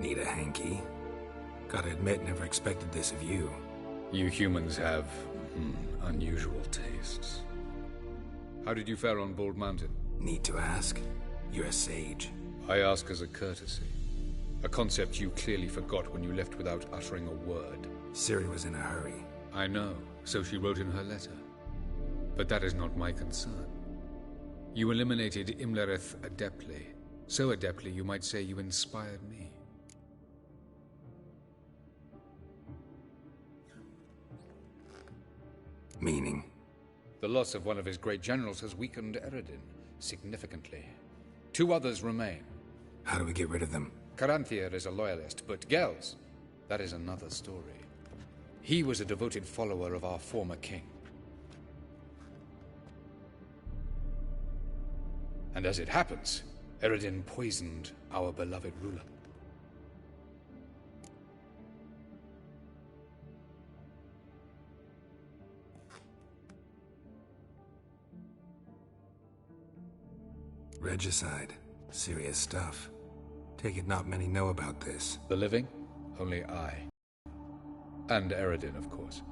Need a hanky? Gotta admit, never expected this of you. You humans have unusual tastes. How did you fare on Bald Mountain? Need to ask? You're a sage. I ask as a courtesy. A concept you clearly forgot when you left without uttering a word. Ciri was in a hurry. I know, so she wrote in her letter. But that is not my concern. You eliminated Imlerith adeptly. So adeptly, you might say you inspired me. Meaning? The loss of one of his great generals has weakened Eredin significantly. 2 others remain. How do we get rid of them? Caranthir is a loyalist, but Gels, that is another story. He was a devoted follower of our former king. And as it happens, Eredin poisoned our beloved ruler. Regicide. Serious stuff. Take it not many know about this. The living? Only I. And Eredin, of course.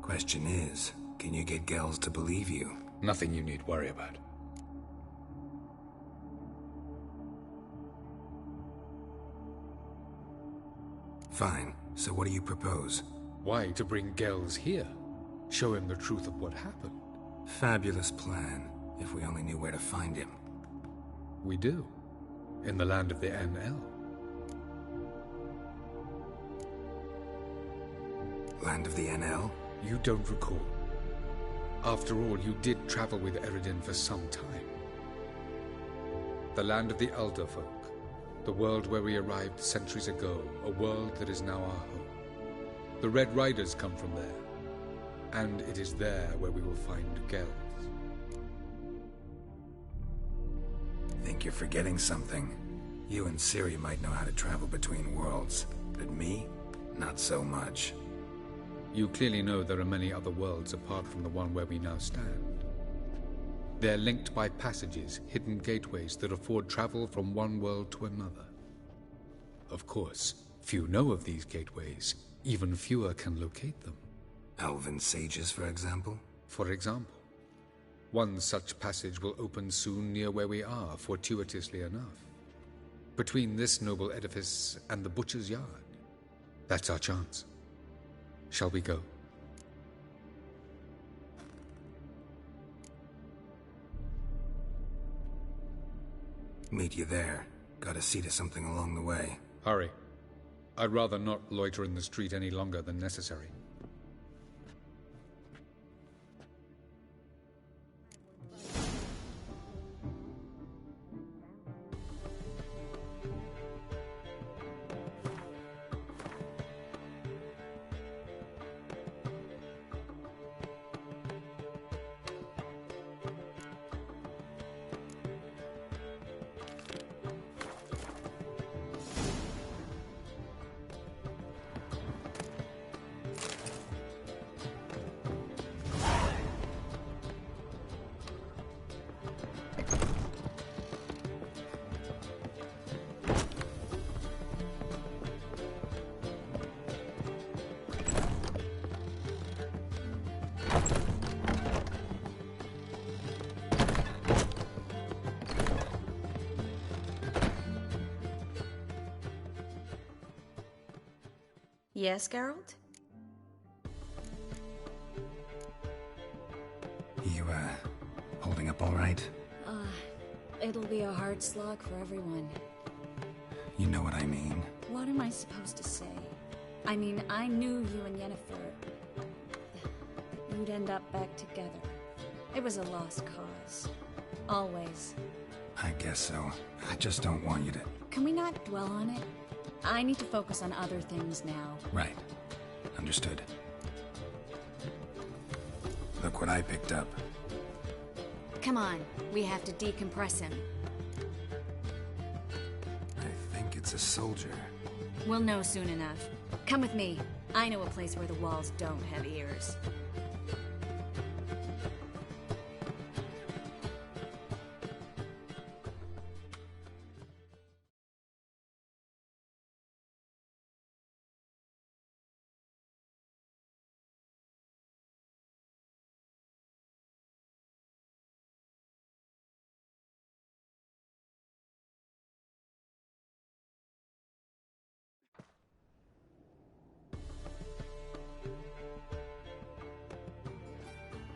Question is, can you get Gels to believe you? Nothing you need worry about. Fine. So what do you propose? Why, to bring Gels here? Show him the truth of what happened. Fabulous plan, if we only knew where to find him. We do. In the land of the NL. Land of the NL? You don't recall. After all, you did travel with Eredin for some time. The land of the Elderfolk. The world where we arrived centuries ago. A world that is now our home. The Red Riders come from there. And it is there where we will find Gels. Think you're forgetting something. You and Ciri might know how to travel between worlds, but me? Not so much. You clearly know there are many other worlds apart from the one where we now stand. They're linked by passages, hidden gateways that afford travel from one world to another. Of course, few know of these gateways. Even fewer can locate them. Elven sages, for example? For example. One such passage will open soon near where we are, fortuitously enough. Between this noble edifice and the butcher's yard. That's our chance. Shall we go? Meet you there. Gotta see to something along the way. Hurry. I'd rather not loiter in the street any longer than necessary. Yes, Geralt? You, holding up all right? It'll be a hard slog for everyone. You know what I mean. What am I supposed to say? I mean, I knew you and Yennefer... that you'd end up back together. It was a lost cause. Always. I guess so. I just don't want you to... Can we not dwell on it? I need to focus on other things now. Right. Understood. Look what I picked up. Come on, we have to decompress him. I think it's a soldier. We'll know soon enough. Come with me. I know a place where the walls don't have ears.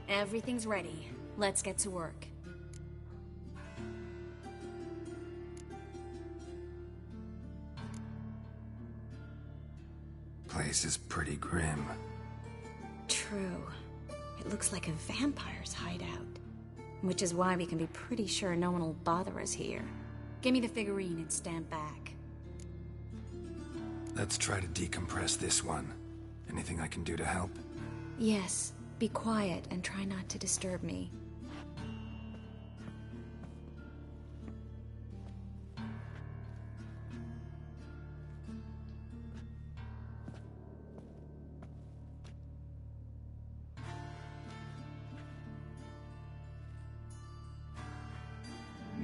Everything's ready. Let's get to work. Place is pretty grim. True. It looks like a vampire's hideout. Which is why we can be pretty sure no one will bother us here. Give me the figurine and stand back. Let's try to decompress this one. Anything I can do to help? Yes. Be quiet and try not to disturb me.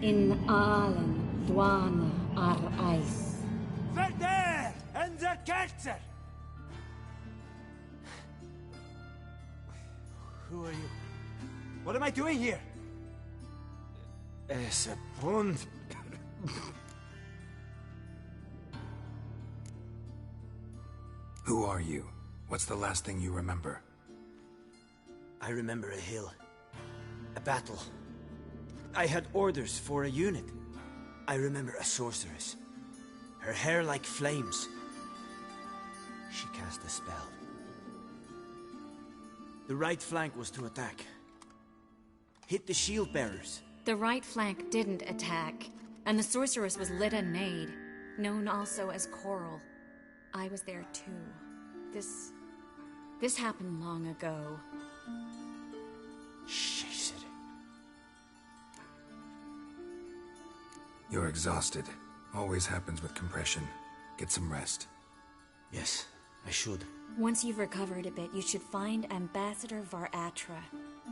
In Allen, Dwana, Ar-Eis. Verder! En der Kerzer! Who are you? What am I doing here? Es a pond. Who are you? What's the last thing you remember? I remember a hill. A battle. I had orders for a unit. I remember a sorceress. Her hair like flames. She cast a spell. The right flank was to attack. Hit the shield bearers. The right flank didn't attack, and the sorceress was Lyda Nade, known also as Coral. I was there too. This happened long ago. Chase it. You're exhausted. Always happens with compression. Get some rest. Yes, I should. Once you've recovered a bit, you should find Ambassador Var-Atra.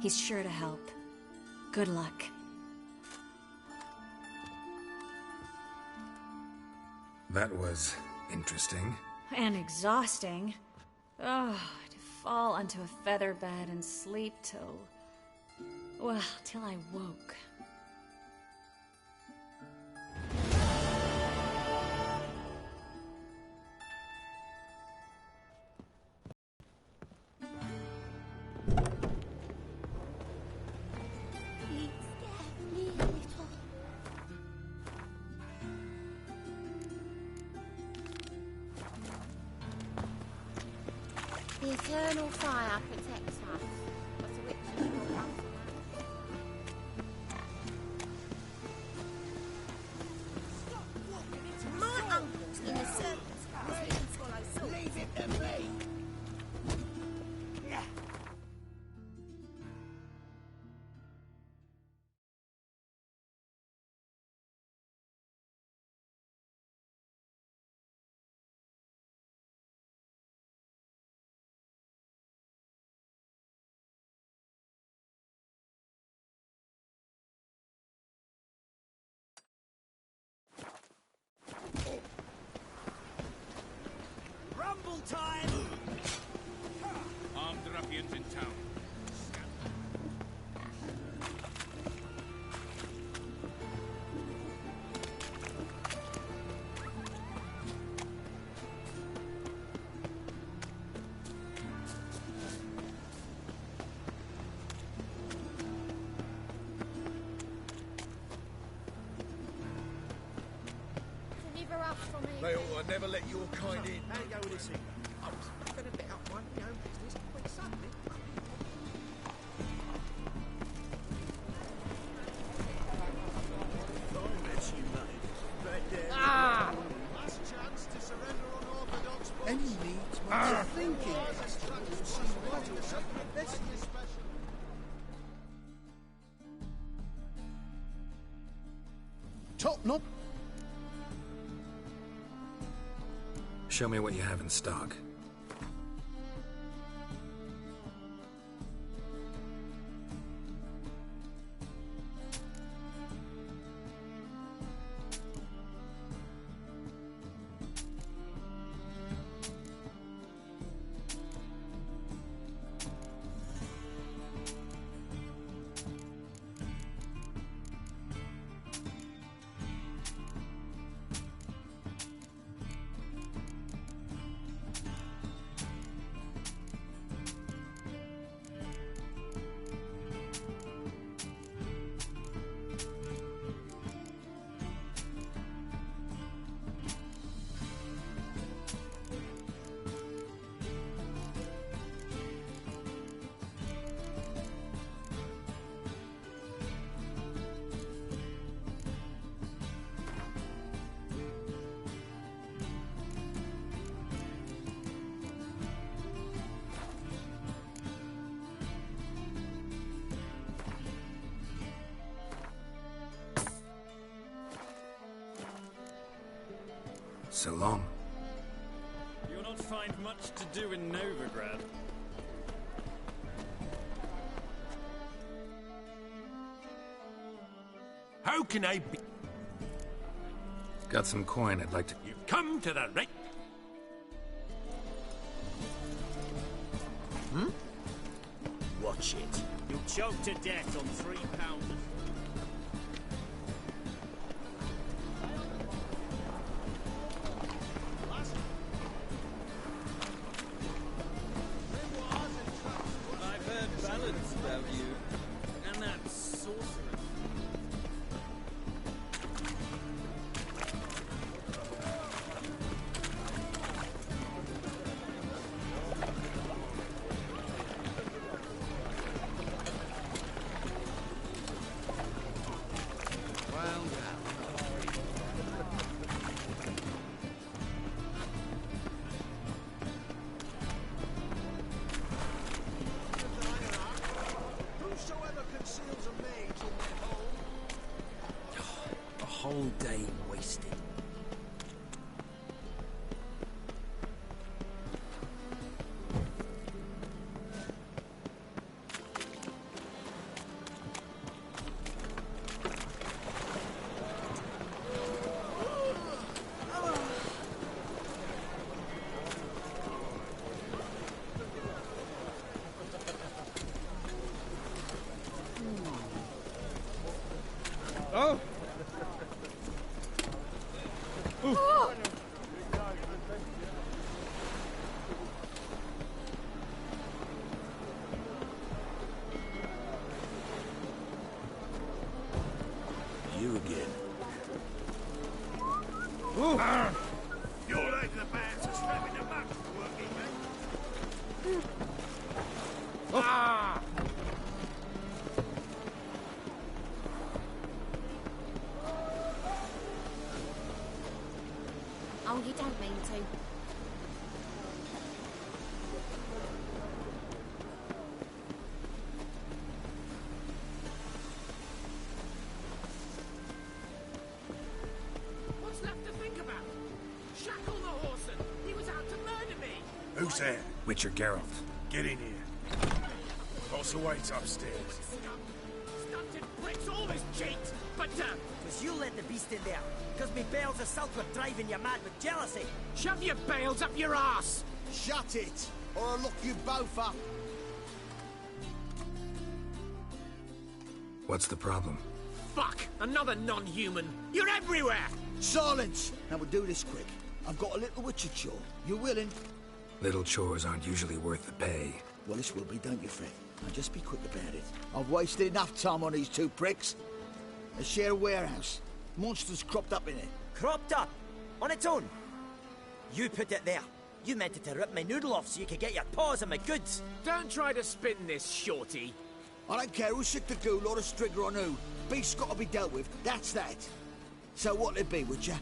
He's sure to help. Good luck. That was interesting. And exhausting. Oh, to fall onto a feather bed and sleep till... well, till I woke. The eternal fire protects us. What's a witch will come to my uncle's in the serpent's house. We can swallow salt. Leave it to me. Rumble time! Armed ruffians in town. Deliver us from here. They ought to never let your kind in. How you go with this thing? I was going to bet up one my own business, but suddenly... Ah! Any needs much thinking. Top knob. Show me what you have in stock. So long. You'll not find much to do in Novigrad. How can I be? Got some coin I'd like to... You've come to the right... Watch it. You'll choke to death on 3 pounders. I've heard ballads about you. And that sorceress. Whosoever conceals a mage in their home. A whole day wasted. Oh! You again. You're like the bands are slamming them up, working, mate. Ah! Oh, you don't mean to. What's left to think about? Shackle the Horson. He was out to murder me. Who's there? Witcher Geralt. Get in here. Boss awaits upstairs. Stunted pricks always cheat. But, Because you let the beast in there. Because me bales of salt were driving you mad with jealousy. shove your bales up your ass. Shut it, or I'll lock you both up. What's the problem? Fuck, another non-human. You're everywhere. Silence! Now we'll do this quick. I've got a little witcher chore. You willing? Little chores aren't usually worth the pay. Well, this will be, don't you, Fred? Now just be quick about it. I've wasted enough time on these two pricks. They share a warehouse. Monsters cropped up in it. Cropped up. On its own. You put it there. You meant it to rip my noodle off so you could get your paws on my goods. Don't try to spin this, shorty. I don't care who's sick the ghoul or the strigger on who. Beast's got to be dealt with. That's that. So what'll it be, Witcher?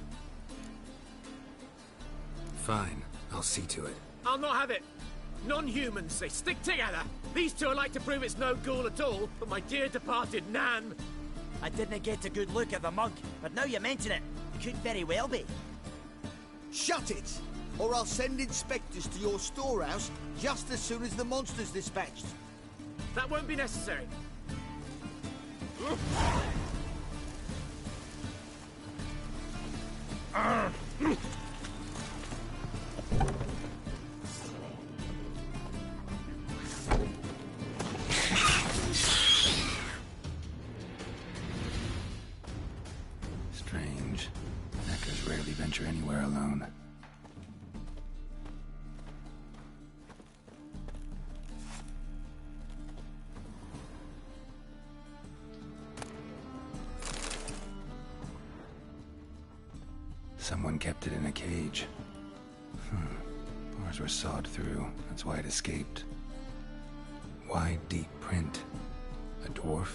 Fine, I'll see to it. I'll not have it. Non-humans, they stick together. These two are like to prove it's no ghoul at all, but my dear departed Nan. I didn't get a good look at the mug, but now you mention it, it could very well be. Shut it! Or I'll send inspectors to your storehouse just as soon as the monster's dispatched. That won't be necessary. Strange. Hackers rarely venture anywhere alone. Someone kept it in a cage. Bars were sawed through. That's why it escaped. Wide, deep print. A dwarf?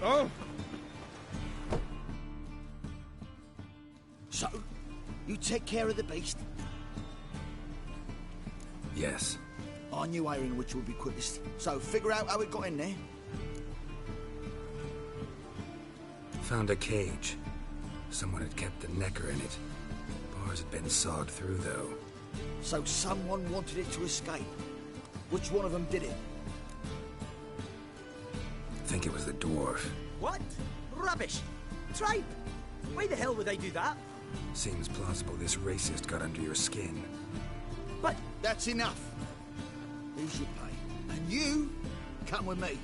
Oh! So, you take care of the beast? Yes. I knew airing which would be quickest, so figure out how it got in there. Found a cage. Someone had kept the necker in it. Bars had been sawed through, though. So someone wanted it to escape. Which one of them did it? Think it was the dwarf. What? Rubbish! Tripe! Why the hell would I do that? Seems plausible this racist got under your skin. But... That's enough. Here's your pay. And you come with me.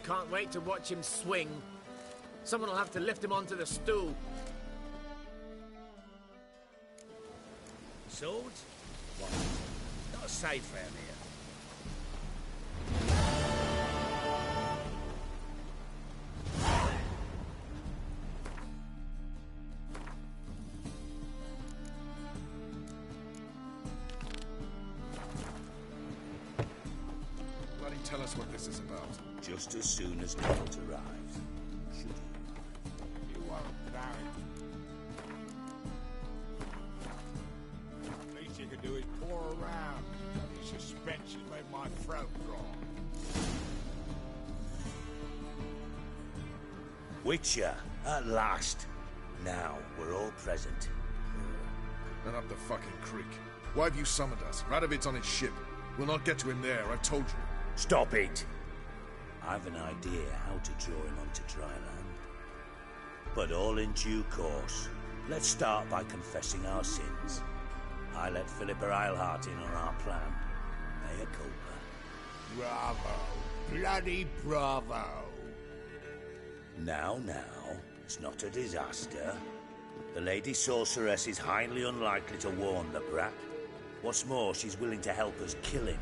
Can't wait to watch him swing. Someone will have to lift him onto the stool. Swords? What? Not safe round here. Bloody tell us what this is about. Just as soon as Geralt arrives. Should You are a baron. Least you can do is pour around. The suspense has made my throat dry. Witcher, at last. Now we're all present. Then up the fucking creek. Why have you summoned us? Radovid's on his ship. We'll not get to him there, I've told you. Stop it! I've an idea how to draw him onto dry land. But all in due course. Let's start by confessing our sins. I let Philippa Eilhart in on our plan. Mea culpa. Bravo. Bloody bravo. Now, it's not a disaster. The Lady Sorceress is highly unlikely to warn the brat. What's more, she's willing to help us kill him.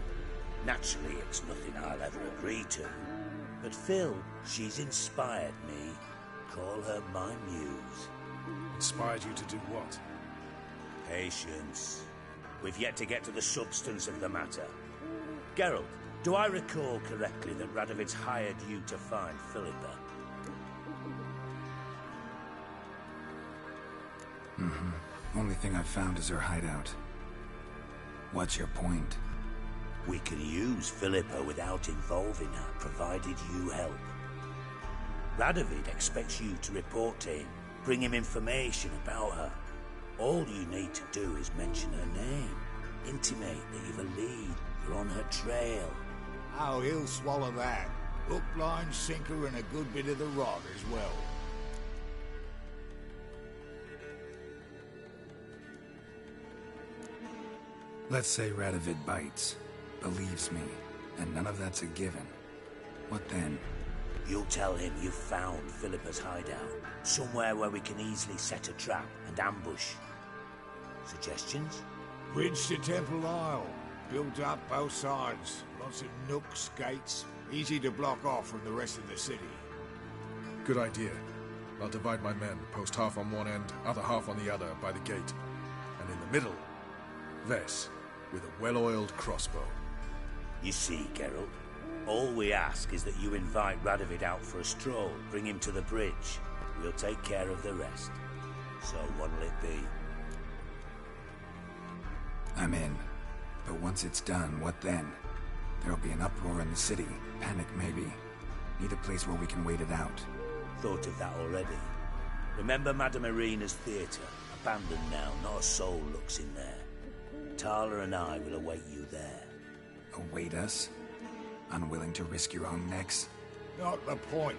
Naturally, it's nothing I'll ever agree to. But Phil, she's inspired me. Call her my muse. Inspired you to do what? Patience. We've yet to get to the substance of the matter. Geralt, do I recall correctly that Radovid's hired you to find Philippa? Only thing I've found is her hideout. What's your point? We can use Philippa without involving her, provided you help. Radovid expects you to report to him, bring him information about her. All you need to do is mention her name, intimate that you've a lead, you're on her trail. Oh, he'll swallow that. Hook, line, sinker, and a good bit of the rod as well. Let's say Radovid bites, believes me, and none of that's a given. What then? You'll tell him you've found Philippa's hideout, somewhere where we can easily set a trap and ambush. Suggestions? Bridge to Temple Isle. Built up both sides. Lots of nooks, gates. Easy to block off from the rest of the city. Good idea. I'll divide my men, post half on one end, other half on the other, by the gate. And in the middle, Ves, with a well-oiled crossbow. You see, Geralt, all we ask is that you invite Radovid out for a stroll, bring him to the bridge. We'll take care of the rest. So what'll it be? I'm in. But once it's done, what then? There'll be an uproar in the city. Panic, maybe. Need a place where we can wait it out. Thought of that already. Remember Madame Irina's theatre? Abandoned now, not a soul looks in there. Tala and I will await you there. Await us? Unwilling to risk your own necks? Not the point.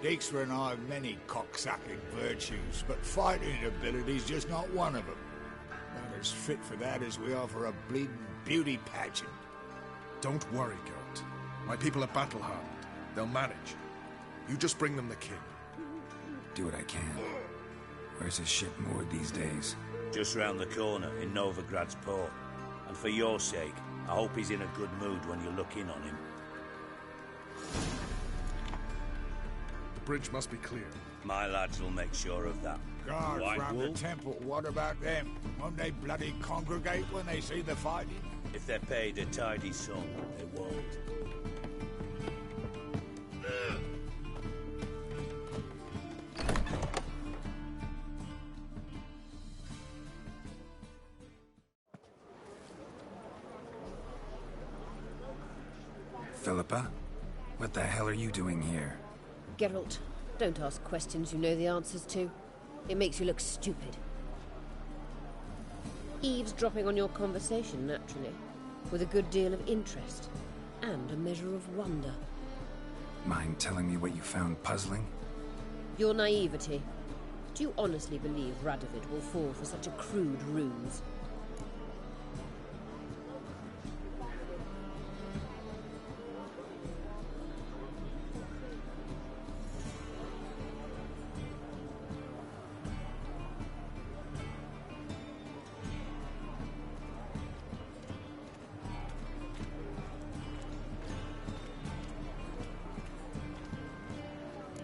Dijkstra and I have many cocksucking virtues, but fighting ability's just not one of them. Not as fit for that as we are for a bleeding beauty pageant. Don't worry, Geralt. My people are battle-hardened. They'll manage. You just bring them the king. Do what I can. Where's his ship moored these days? Just round the corner, in Novigrad's port. And for your sake, I hope he's in a good mood when you look in on him. The bridge must be clear. My lads will make sure of that. Guards White round the Wolf? temple, what about them? Won't they bloody congregate when they see the fighting? If they're paid a tidy sum, they won't. Philippa? What the hell are you doing here? Geralt, don't ask questions you know the answers to. It makes you look stupid. Eavesdropping on your conversation, naturally, with a good deal of interest, and a measure of wonder. Mind telling me what you found puzzling? Your naivety. Do you honestly believe Radovid will fall for such a crude ruse?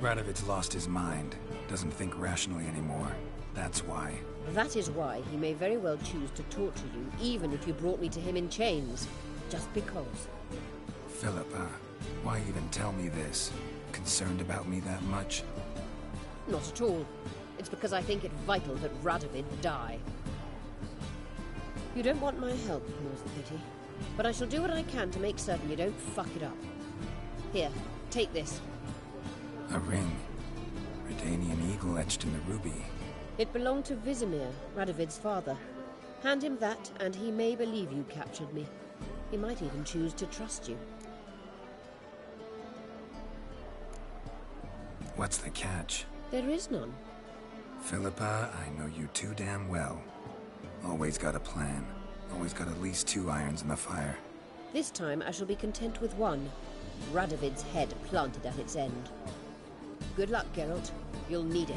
Radovid's lost his mind. Doesn't think rationally anymore. That's why. That is why he may very well choose to torture you, even if you brought me to him in chains. Just because. Philippa, why even tell me this? Concerned about me that much? Not at all. It's because I think it vital that Radovid die. You don't want my help, more's the pity. But I shall do what I can to make certain you don't fuck it up. Here, take this. A ring. Redanian eagle etched in the ruby. It belonged to Vizimir, Radovid's father. Hand him that, and he may believe you captured me. He might even choose to trust you. What's the catch? There is none. Philippa, I know you too damn well. Always got a plan. Always got at least 2 irons in the fire. This time I shall be content with one. Radovid's head planted at its end. Good luck, Geralt. You'll need it.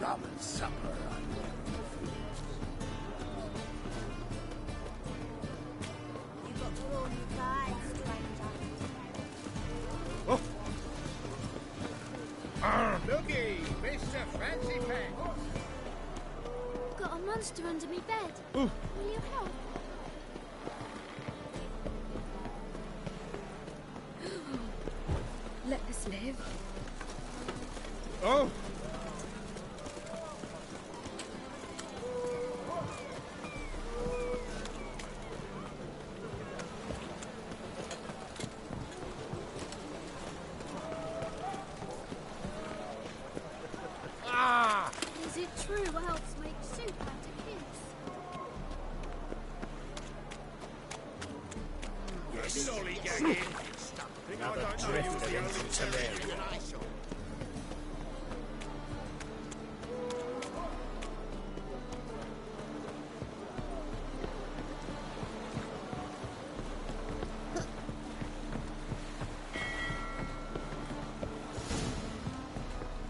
Ramen supper. Looky, Mr. Fancy Pants. Got a monster under me bed. Ooh. Will you help? Let us live. Oh! Is it true elves make soup out of kids? Yes. Lollygagging. Another drift of ancient Solarian.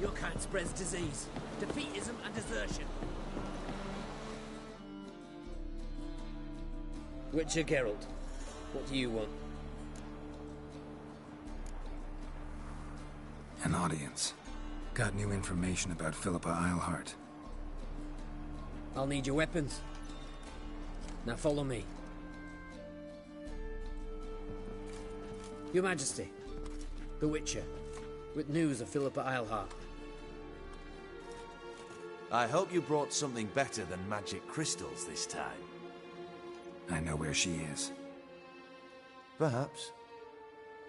Your kind spreads disease, defeatism and desertion. Witcher Geralt, what do you want? An audience. Got new information about Philippa Eilhart. I'll need your weapons. Now follow me. Your Majesty, the Witcher, with news of Philippa Eilhart. I hope you brought something better than magic crystals this time. I know where she is. Perhaps.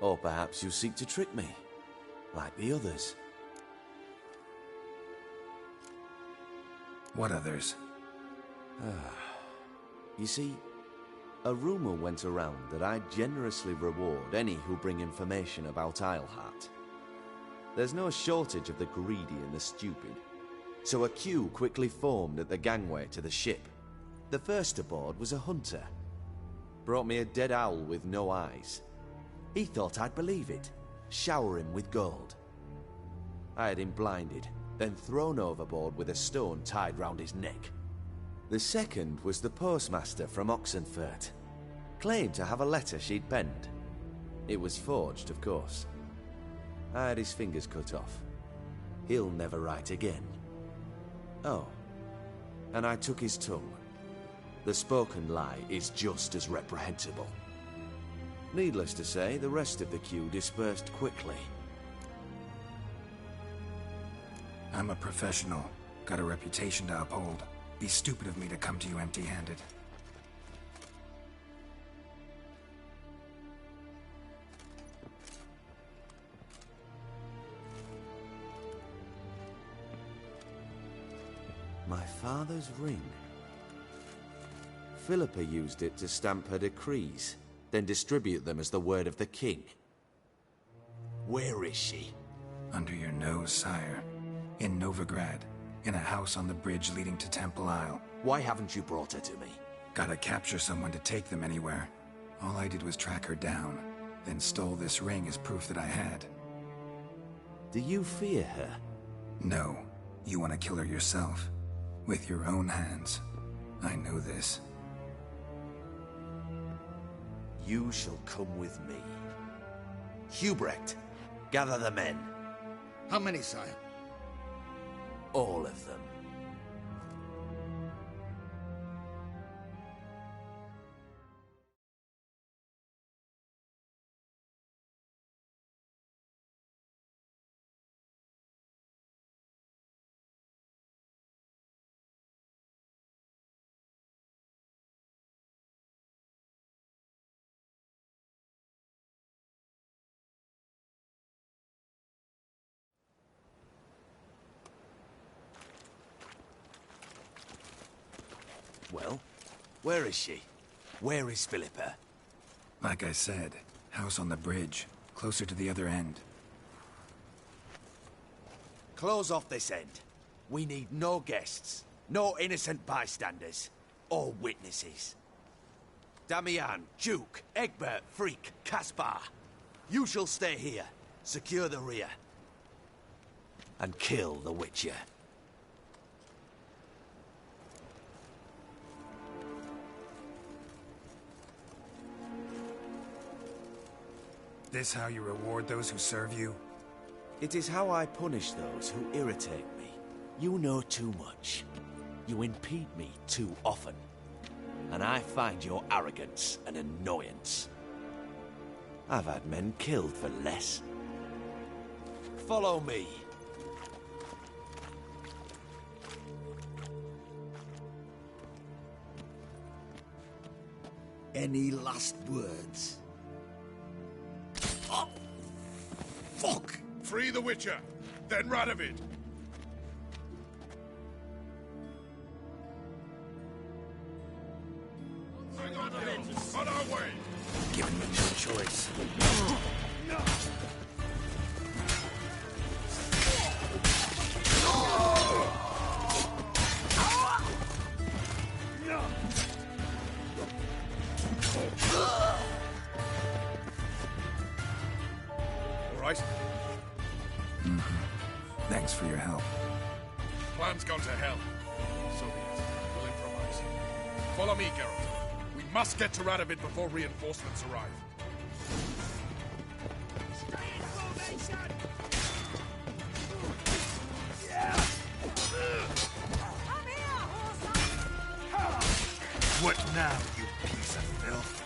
Or perhaps you seek to trick me, like the others. What others? You see, a rumor went around that I generously reward any who bring information about Eilhart. There's no shortage of the greedy and the stupid, so a queue quickly formed at the gangway to the ship. The first aboard was a hunter. Brought me a dead owl with no eyes. He thought I'd believe it, shower him with gold. I had him blinded, then thrown overboard with a stone tied round his neck. The second was the postmaster from Oxenfurt. Claimed to have a letter she'd penned. It was forged, of course. I had his fingers cut off. he'll never write again. Oh, and I took his tongue. The spoken lie is just as reprehensible. Needless to say, the rest of the queue dispersed quickly. I'm a professional. Got a reputation to uphold. Be stupid of me to come to you empty-handed. My father's ring. Philippa used it to stamp her decrees, then distribute them as the word of the king. Where is she? Under your nose, sire. In Novigrad. In a house on the bridge leading to Temple Isle. Why haven't you brought her to me? Gotta capture someone to take them anywhere. All I did was track her down, then stole this ring as proof that I had. Do you fear her? No. You want to kill her yourself. With your own hands. I know this. You shall come with me. Hubrecht, gather the men. How many, sire? All of them. Well, where is she? Where is Philippa? Like I said, house on the bridge, closer to the other end. Close off this end. We need no guests, no innocent bystanders, or witnesses. Damian, Duke, Egbert, Freak, Caspar. You shall stay here, secure the rear, and kill the Witcher. This how you reward those who serve you? It is how I punish those who irritate me. You know too much. You impede me too often. And I find your arrogance an annoyance. I've had men killed for less. Follow me. Any last words? Oh, fuck! Free the Witcher, then Radovid. On our way. Given me no choice. All right. Thanks for your help. Plan's gone to hell. So be it. We'll improvise. Follow me, Geralt. We must get to Radovid before reinforcements arrive. What now, you piece of filth?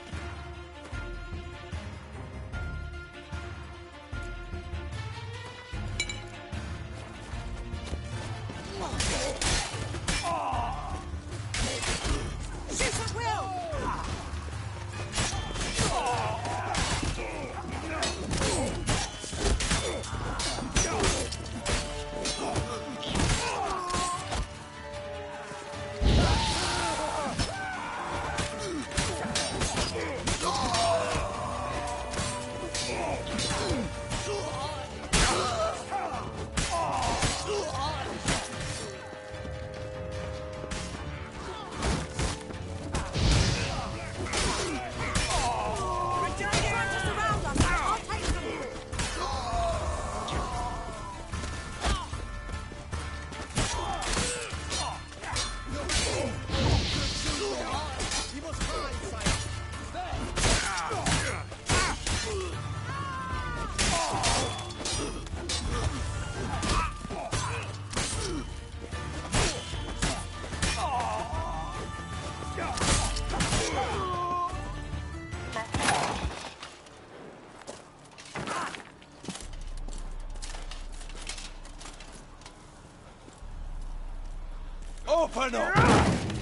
Open up!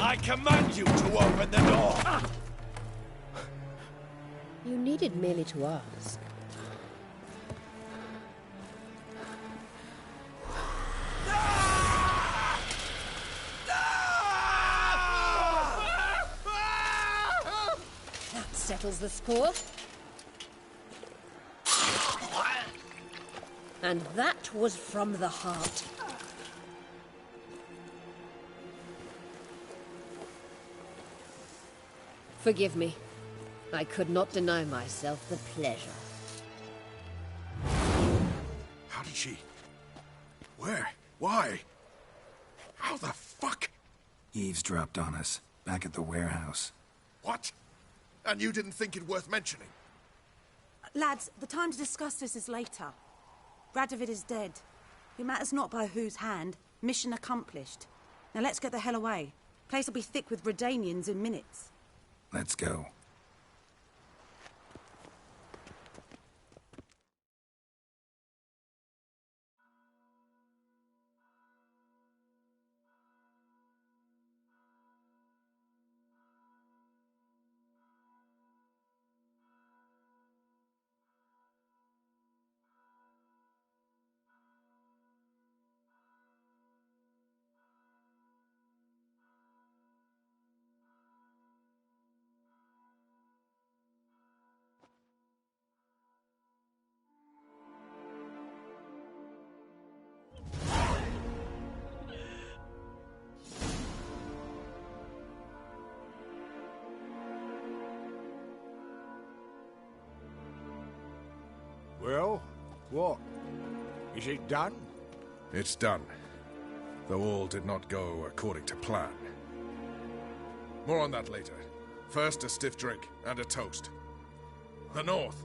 I command you to open the door! You needed merely to ask. That settles the score. And that was from the heart. Forgive me. I could not deny myself the pleasure. How did she... Where? Why? How the fuck? Eavesdropped on us, back at the warehouse. What? And you didn't think it worth mentioning? Lads, the time to discuss this is later. Radovid is dead. It matters not by whose hand. Mission accomplished. Now let's get the hell away. Place will be thick with Redanians in minutes. Let's go. Well, what? Is it done? It's done. Though all did not go according to plan. More on that later. First, a stiff drink and a toast. The North.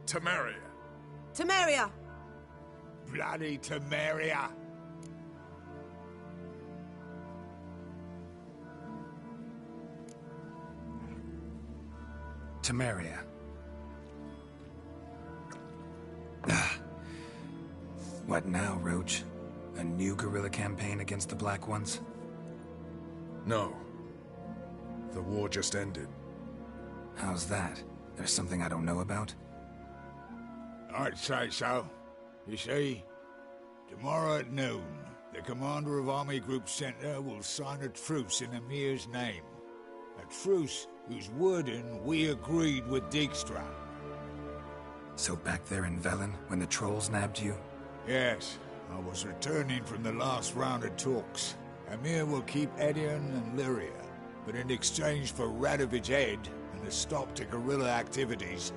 Temeria. Temeria! Bloody Temeria! Temeria. What now, Roach? A new guerrilla campaign against the Black Ones? No. The war just ended. How's that? There's something I don't know about? I'd say so. You see, tomorrow at noon, the commander of Army Group Center will sign a truce in Emir's name. A truce whose wording we agreed with Dijkstra. So back there in Velen, when the trolls nabbed you? Yes, I was returning from the last round of talks. Emir will keep Edion and Lyria, but in exchange for Radovid's head and a stop to guerrilla activities,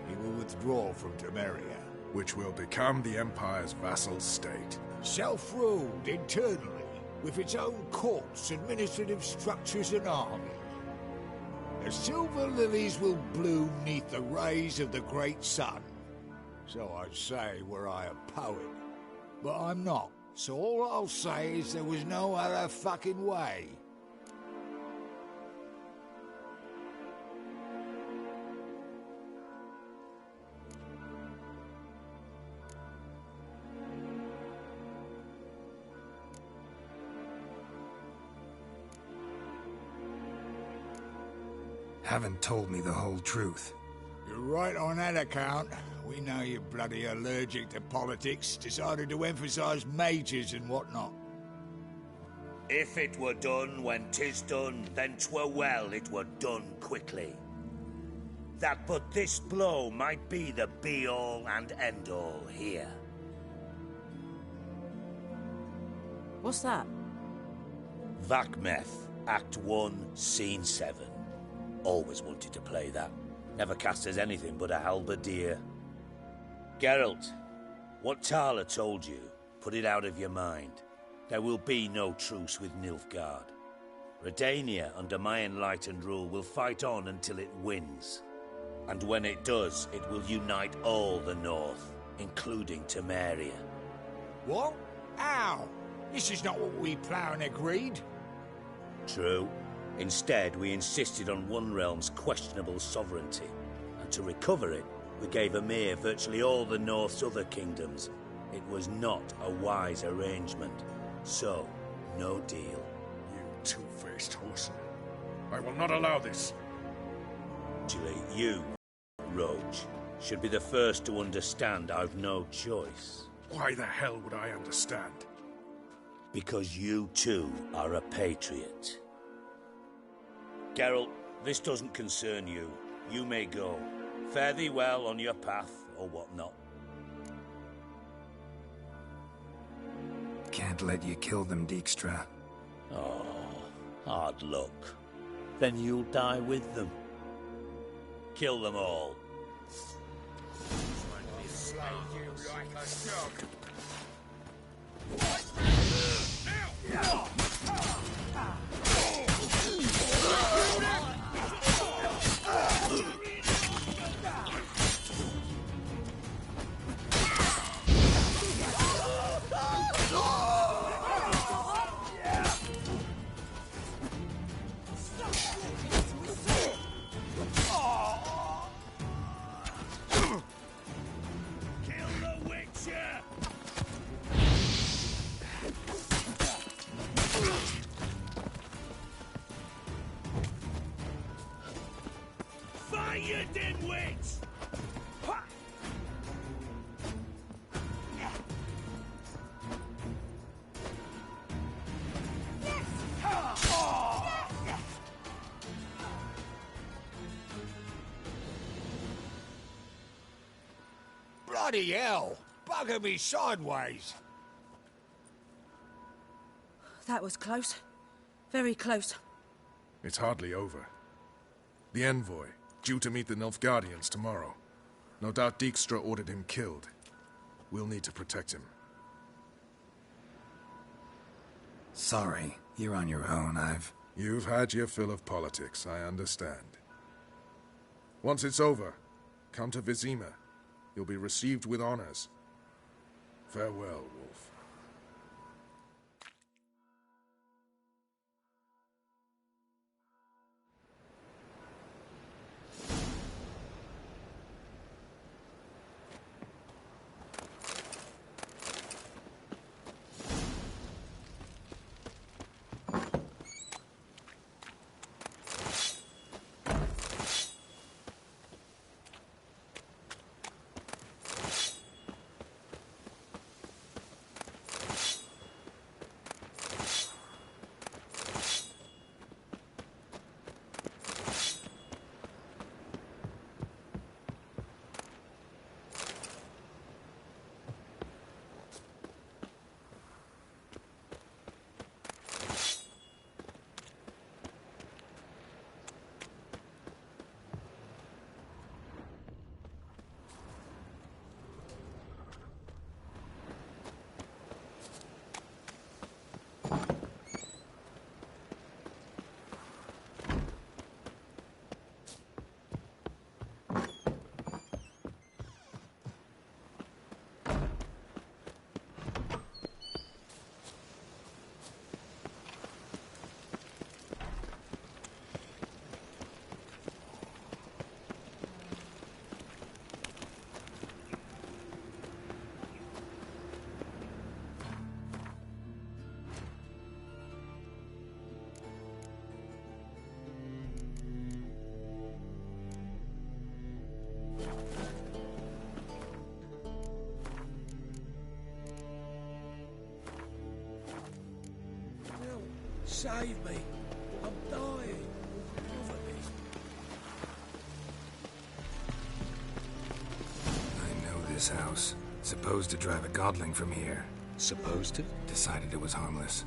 he will withdraw from Temeria. Which will become the Empire's vassal state. Self-ruled internally, with its own courts, administrative structures and army. The silver lilies will bloom neath the rays of the great sun. So I'd say were I a poet. But I'm not. So all I'll say is there was no other fucking way. Haven't told me the whole truth. You're right on that account. We know you're bloody allergic to politics, decided to emphasize majors and whatnot. If it were done when 'tis done, then 'twere well it were done quickly. That but this blow might be the be-all and end-all here. What's that? Vakmeth, Act 1, Scene 7. Always wanted to play that. Never cast as anything but a halberdier. Geralt, what Tala told you, put it out of your mind. There will be no truce with Nilfgaard. Redania, under my enlightened rule, will fight on until it wins. And when it does, it will unite all the North, including Temeria. What? How? This is not what we plowing agreed. True. Instead, we insisted on one realm's questionable sovereignty. And to recover it, we gave Emir virtually all the North's other kingdoms. It was not a wise arrangement. So, no deal. two-faced horseman. I will not allow this. Actually, you, Roach, should be the first to understand I've no choice. Why the hell would I understand? Because you too are a patriot. Geralt, this doesn't concern you. You may go. Fare thee well on your path, or whatnot. Can't let you kill them, Dijkstra. Oh, hard luck. Then you'll die with them. Kill them all. Slay you like a dog. You dimwits! Bloody hell! Bugger me sideways! That was close. Very close. It's hardly over. The envoy, due to meet the Nilfgaardians tomorrow. No doubt Dijkstra ordered him killed. We'll need to protect him. Sorry, you're on your own. You've had your fill of politics, I understand. Once it's over, come to Vizima. You'll be received with honors. Farewell, Wolf. Save me. I'm dying. I know this house. Supposed to drive a godling from here. Supposed to? Decided it was harmless.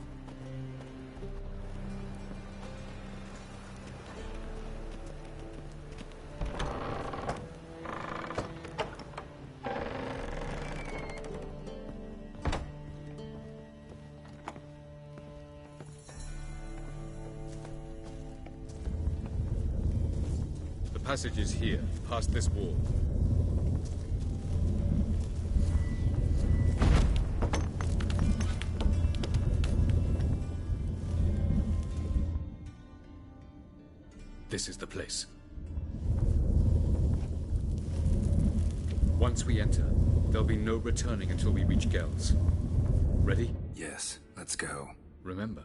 The passage is here, past this wall. This is the place. Once we enter, there'll be no returning until we reach Gel's. Ready? Yes, let's go. Remember,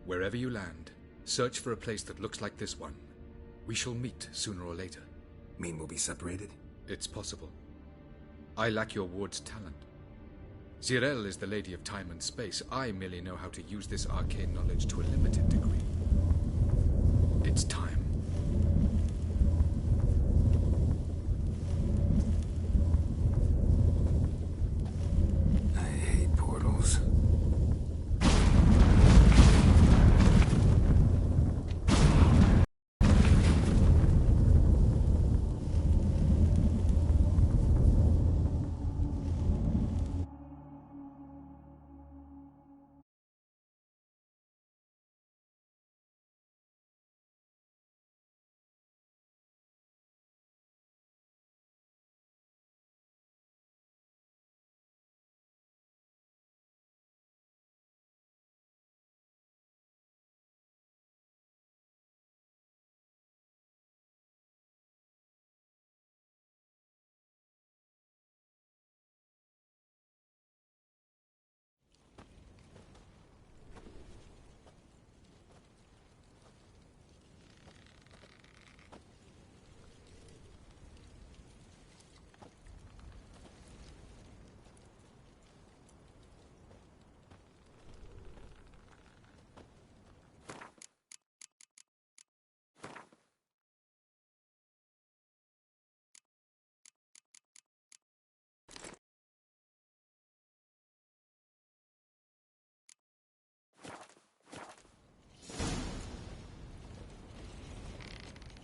Wherever you land, search for a place that looks like this one. We shall meet sooner or later. Mean we'll be separated? It's possible. I lack your ward's talent. Zirel is the Lady of Time and Space. I merely know how to use this arcane knowledge to a limited degree. It's time. I hate portals.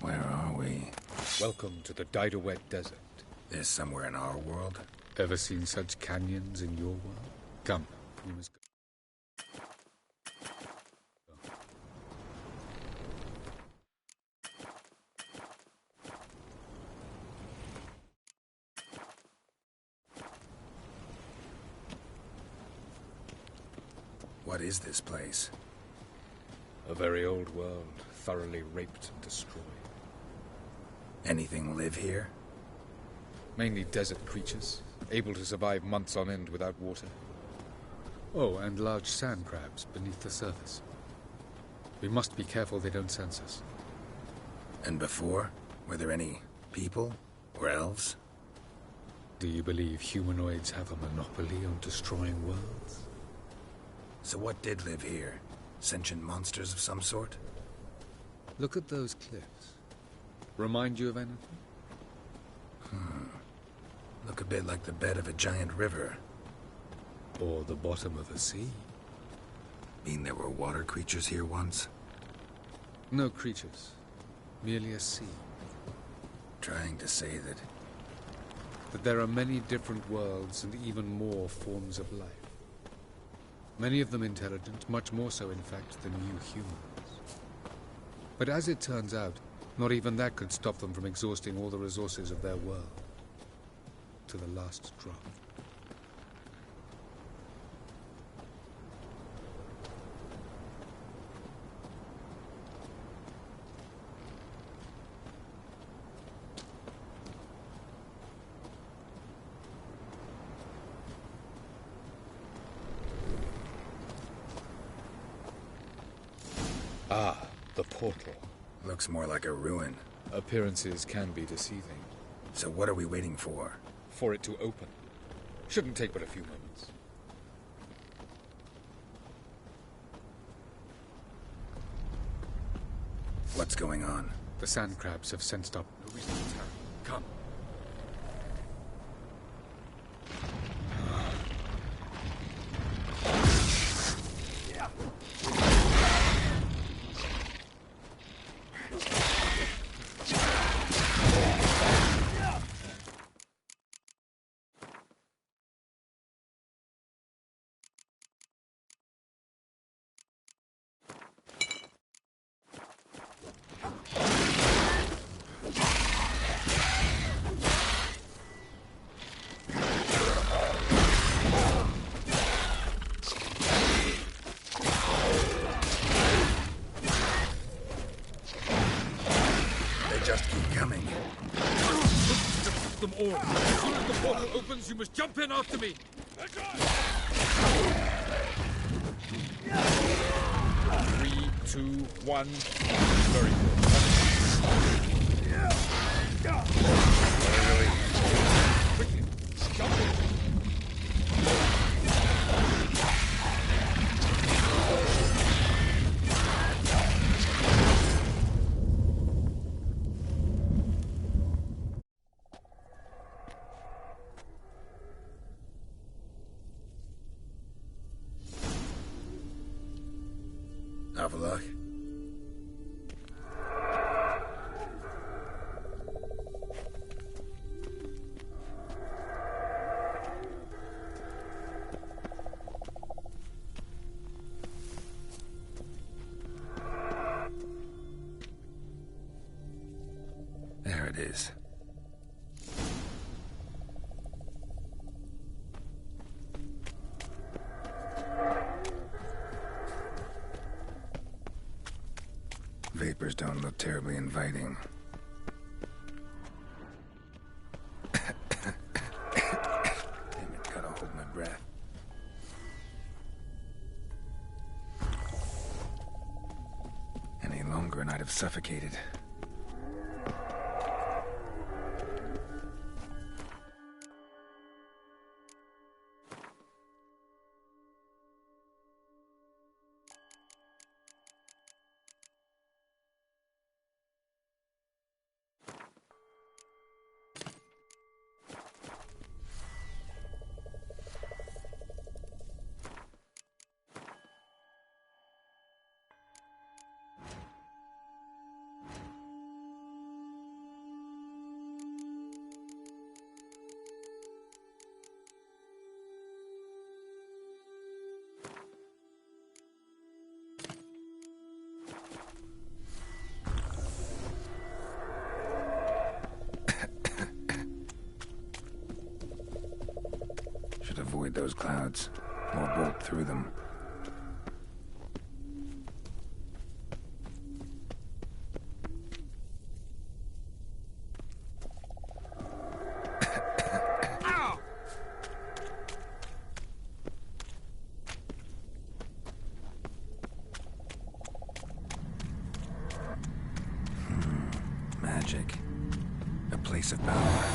Where are we? Welcome to the Didowet Desert. This somewhere in our world? Ever seen such canyons in your world? Come, we must go. What is this place? A very old world, thoroughly raped and destroyed. Anything live here? Mainly desert creatures, able to survive months on end without water. Oh, and large sand crabs beneath the surface. We must be careful they don't sense us. And before? Were there any people? Or elves? Do you believe humanoids have a monopoly on destroying worlds? So what did live here? Sentient monsters of some sort? Look at those cliffs. Remind you of anything? Look a bit like the bed of a giant river. Or the bottom of a sea. Mean there were water creatures here once? No creatures. Merely a sea. Trying to say that there are many different worlds and even more forms of life. Many of them intelligent, much more so, in fact, than you humans. But as it turns out, not even that could stop them from exhausting all the resources of their world. To the last drop. Ah, the portal. Looks more like a ruin. Appearances can be deceiving. So what are we waiting for? For it to open. Shouldn't take but a few moments. What's going on? The sand crabs have sensed up. No reason to tarry. Come. Them all. As soon as the portal opens, you must jump in after me. Free 2, 1. Very good. Quickly, jump in. Avallac'h? There it is. Vapors don't look terribly inviting. Damn it, gotta hold my breath. Any longer and I'd have suffocated. Should avoid those clouds, or bolt through them. Magic. A place of power.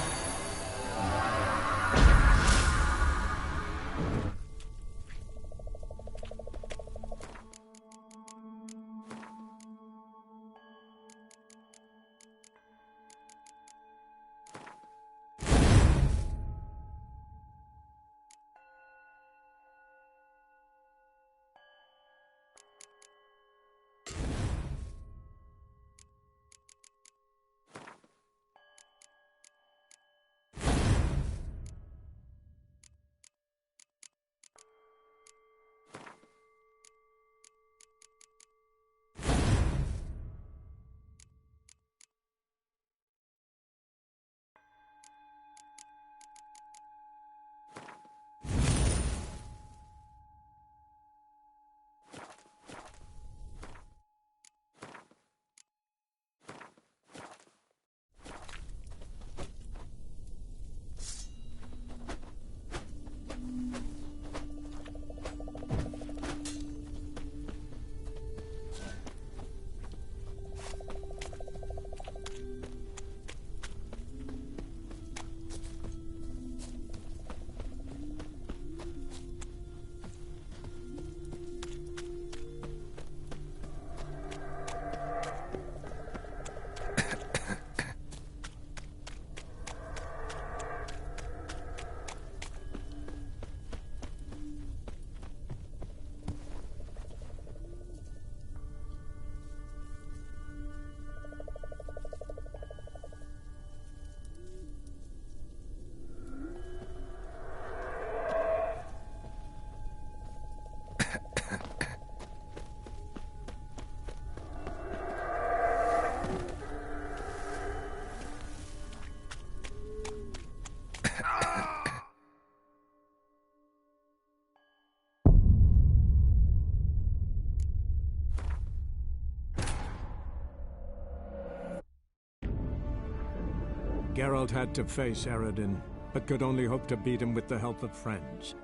Geralt had to face Eredin, but could only hope to beat him with the help of friends.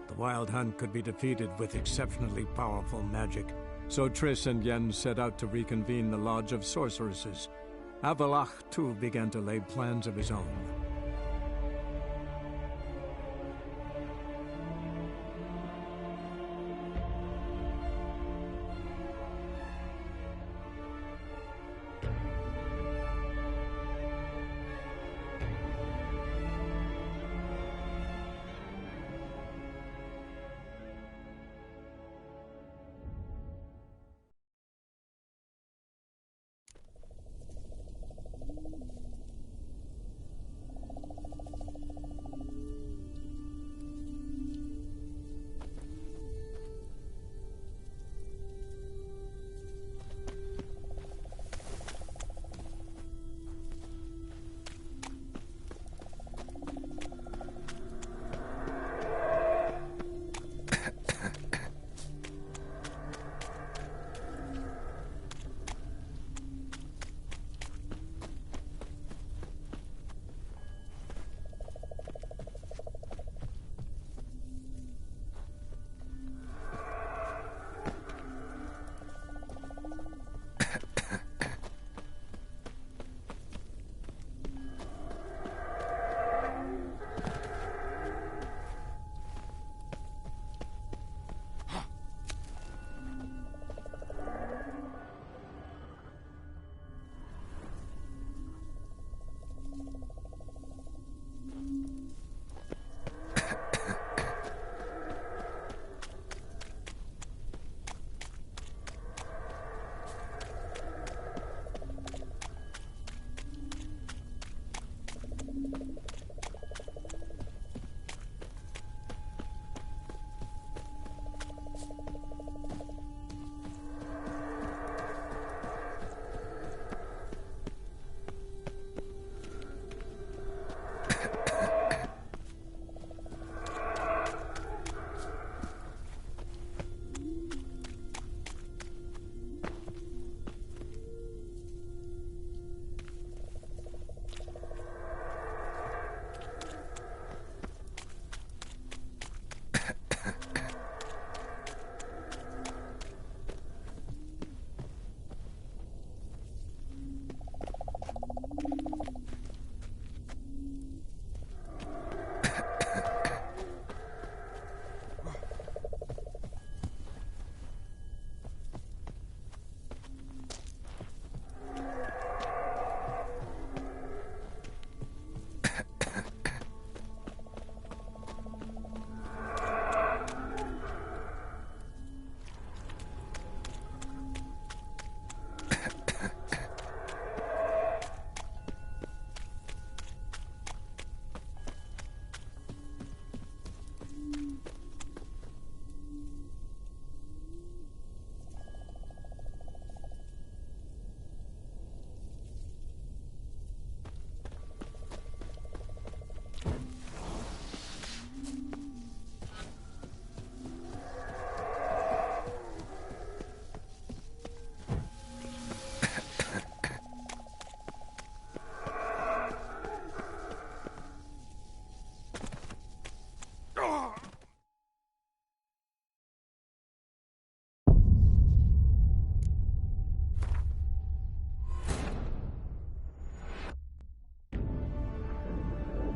The Wild Hunt could be defeated with exceptionally powerful magic, so Triss and Yen set out to reconvene the Lodge of Sorceresses. Avallac'h, too, began to lay plans of his own.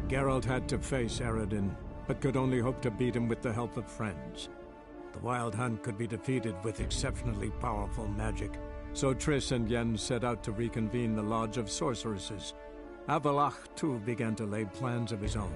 Geralt had to face Eredin, but could only hope to beat him with the help of friends. The Wild Hunt could be defeated with exceptionally powerful magic, so Triss and Yen set out to reconvene the Lodge of Sorceresses. Avallac'h, too, began to lay plans of his own.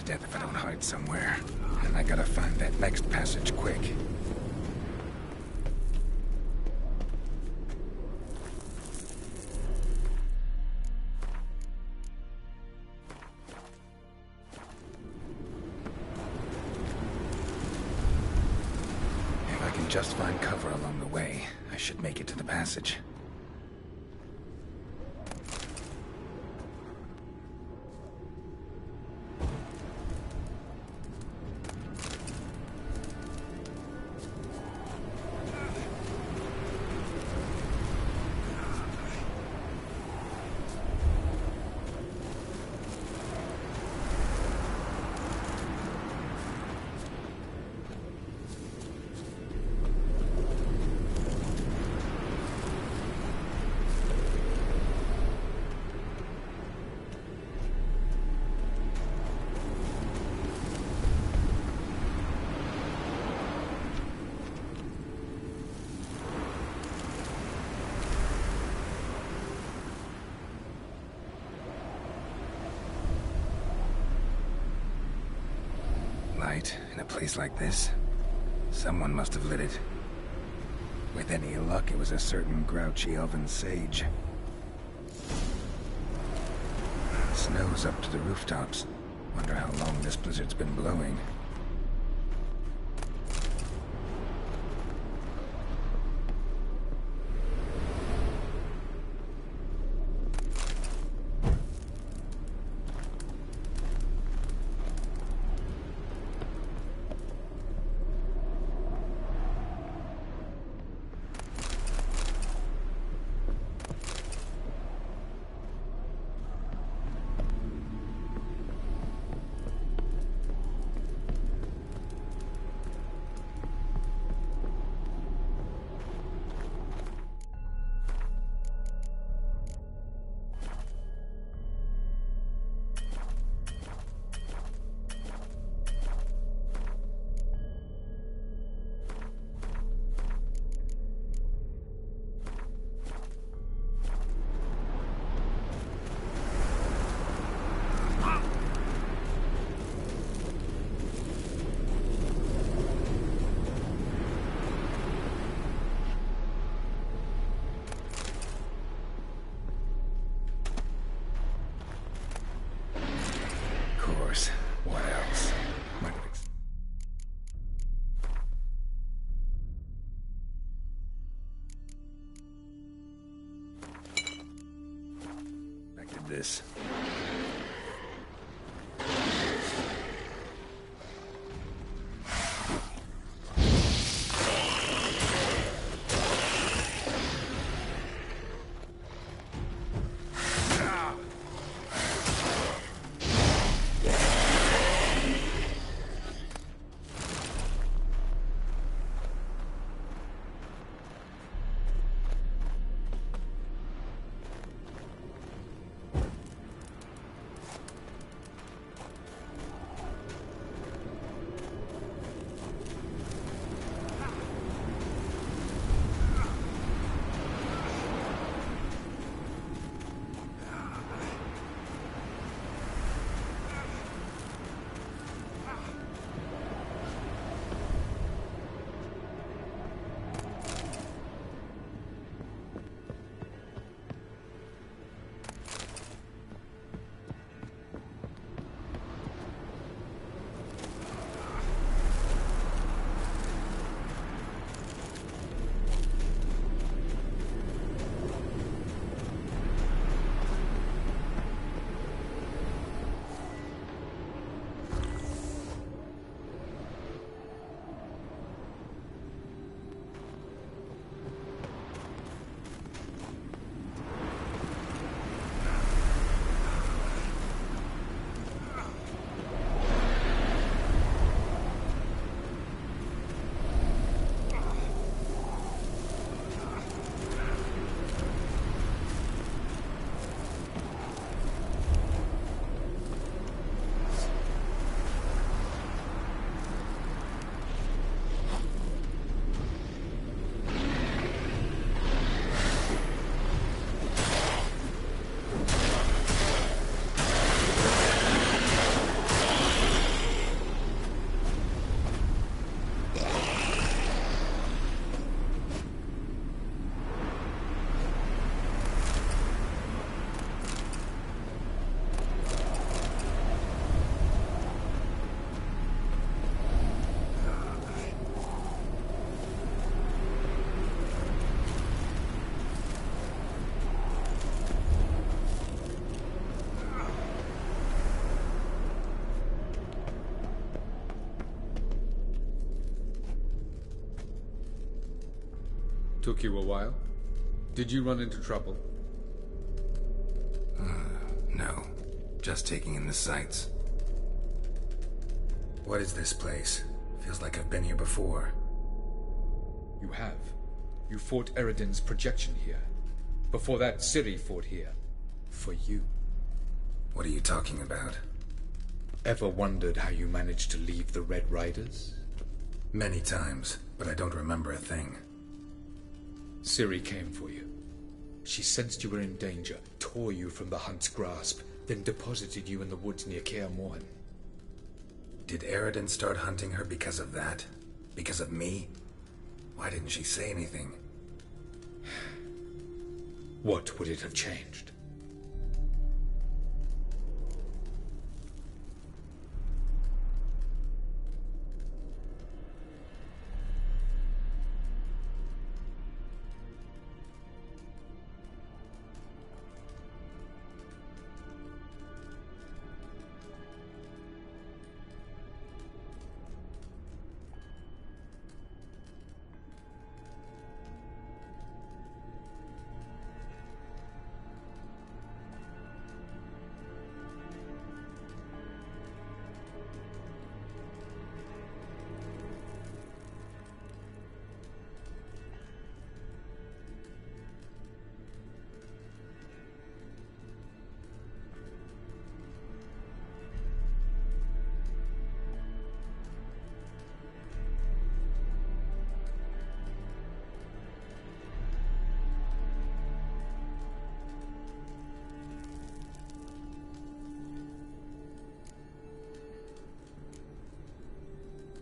to death if I don't hide somewhere. And I gotta find that next passage quick. If I can just find cover along the way, I should make it to the passage. In a place like this, someone must have lit it. With any luck, it was a certain grouchy elven sage. Snow's up to the rooftops. Wonder how long this blizzard's been blowing. What else? Back to this. Took you a while? Did you run into trouble? No. Just taking in the sights. What is this place? Feels like I've been here before. You have. You fought Eredin's projection here. Before that, Ciri fought here. For you. What are you talking about? Ever wondered how you managed to leave the Red Riders? Many times, but I don't remember a thing. Ciri came for you. She sensed you were in danger, tore you from the Hunt's grasp, then deposited you in the woods near Kaer Morhen. Did Eredin start hunting her because of that? Because of me? Why didn't she say anything? What would it have changed?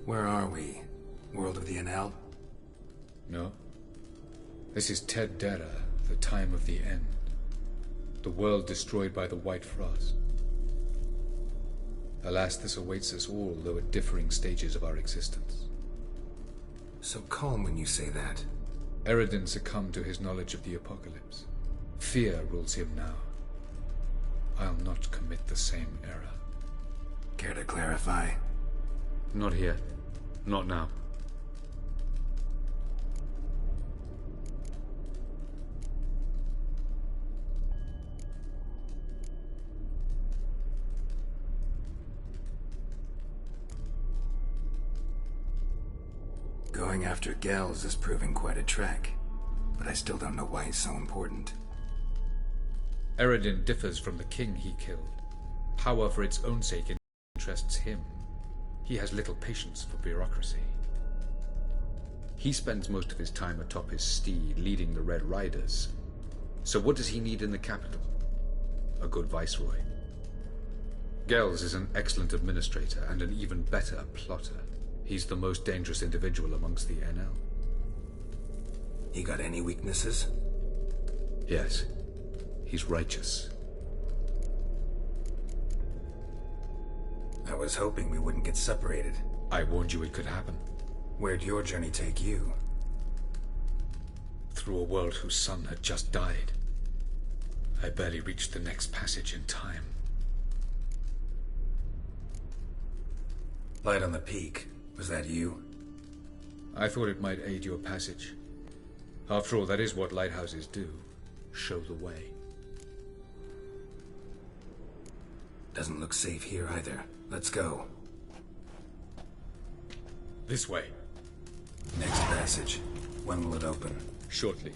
Where are we? World of the Enel? No. This is Ted Dera, the time of the end. The world destroyed by the White Frost. Alas, this awaits us all, though at differing stages of our existence. So calm when you say that. Eredin succumbed to his knowledge of the apocalypse. Fear rules him now. I'll not commit the same error. Care to clarify? Not here. Not now. Going after Gels is proving quite a trek, but I still don't know why he's so important. Eredin differs from the king he killed. Power for its own sake interests him. He has little patience for bureaucracy. He spends most of his time atop his steed, leading the Red Riders. So what does he need in the capital? A good viceroy. Gels is an excellent administrator and an even better plotter. He's the most dangerous individual amongst the Enel. He got any weaknesses? Yes. He's righteous. I was hoping we wouldn't get separated. I warned you it could happen. Where'd your journey take you? Through a world whose son had just died. I barely reached the next passage in time. Light on the peak. Was that you? I thought it might aid your passage. After all, that is what lighthouses do. Show the way. Doesn't look safe here either. Let's go. This way. Next passage. When will it open? Shortly.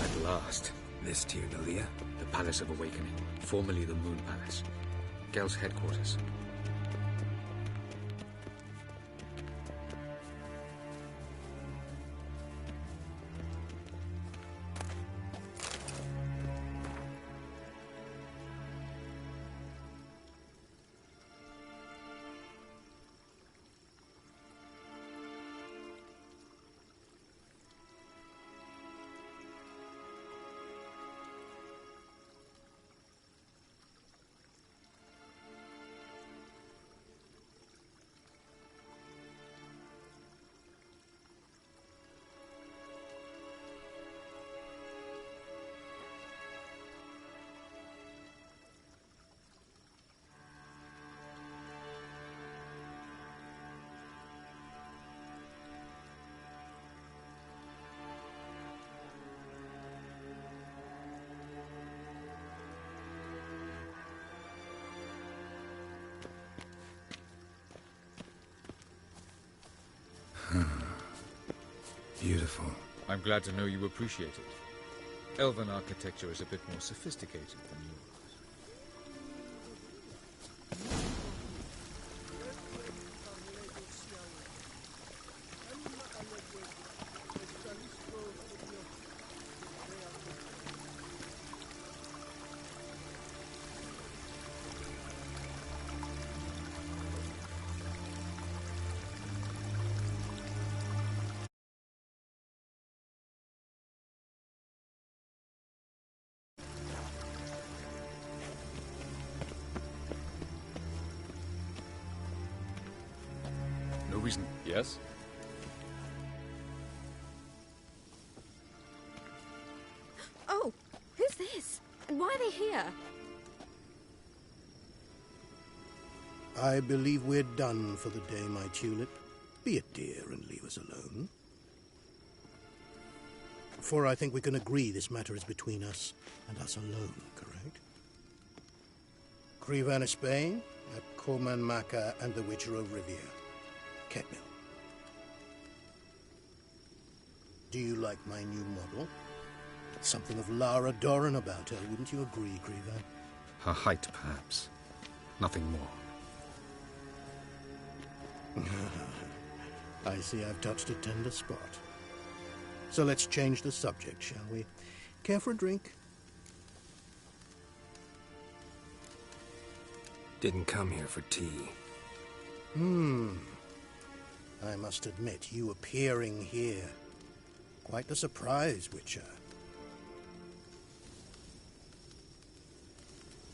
At last. This Tyr Dalia? The Palace of Awakening, formerly the Moon Palace. Gel's headquarters. Beautiful. I'm glad to know you appreciate it. Elven architecture is a bit more sophisticated than yours. No reason. Yes? Oh, who's this? And why are they here? I believe we're done for the day, my tulip. Be a dear and leave us alone. For I think we can agree this matter is between us and us alone, correct? Crevan Spain, at Corman Maca and the Witcher of Rivia. Ketmil. Do you like my new model? Something of Lara Doran about her, wouldn't you agree, Crevan? Her height, perhaps. Nothing more. I see I've touched a tender spot. So let's change the subject, shall we? Care for a drink? Didn't come here for tea. I must admit, you appearing here. Quite the surprise, Witcher.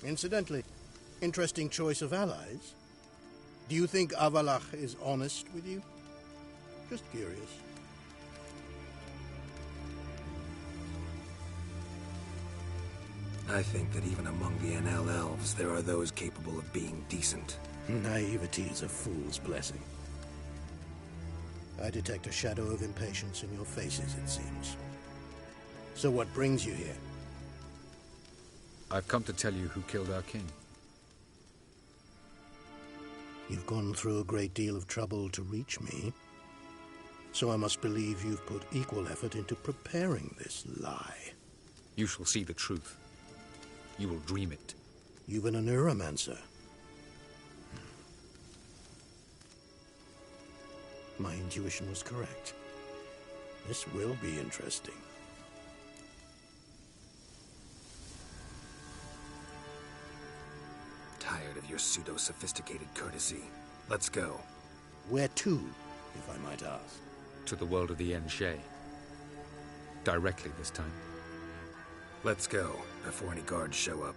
Incidentally, interesting choice of allies. Do you think Avalach is honest with you? Just curious. I think that even among the NL elves, there are those capable of being decent. Naivety is a fool's blessing. I detect a shadow of impatience in your faces, it seems. So what brings you here? I've come to tell you who killed our king. You've gone through a great deal of trouble to reach me. So I must believe you've put equal effort into preparing this lie. You shall see the truth. You will dream it. You've been a neuromancer. My intuition was correct. This will be interesting. Tired of your pseudo-sophisticated courtesy. Let's go. Where to, if I might ask? To the world of the Enshe. Directly this time. Let's go, before any guards show up.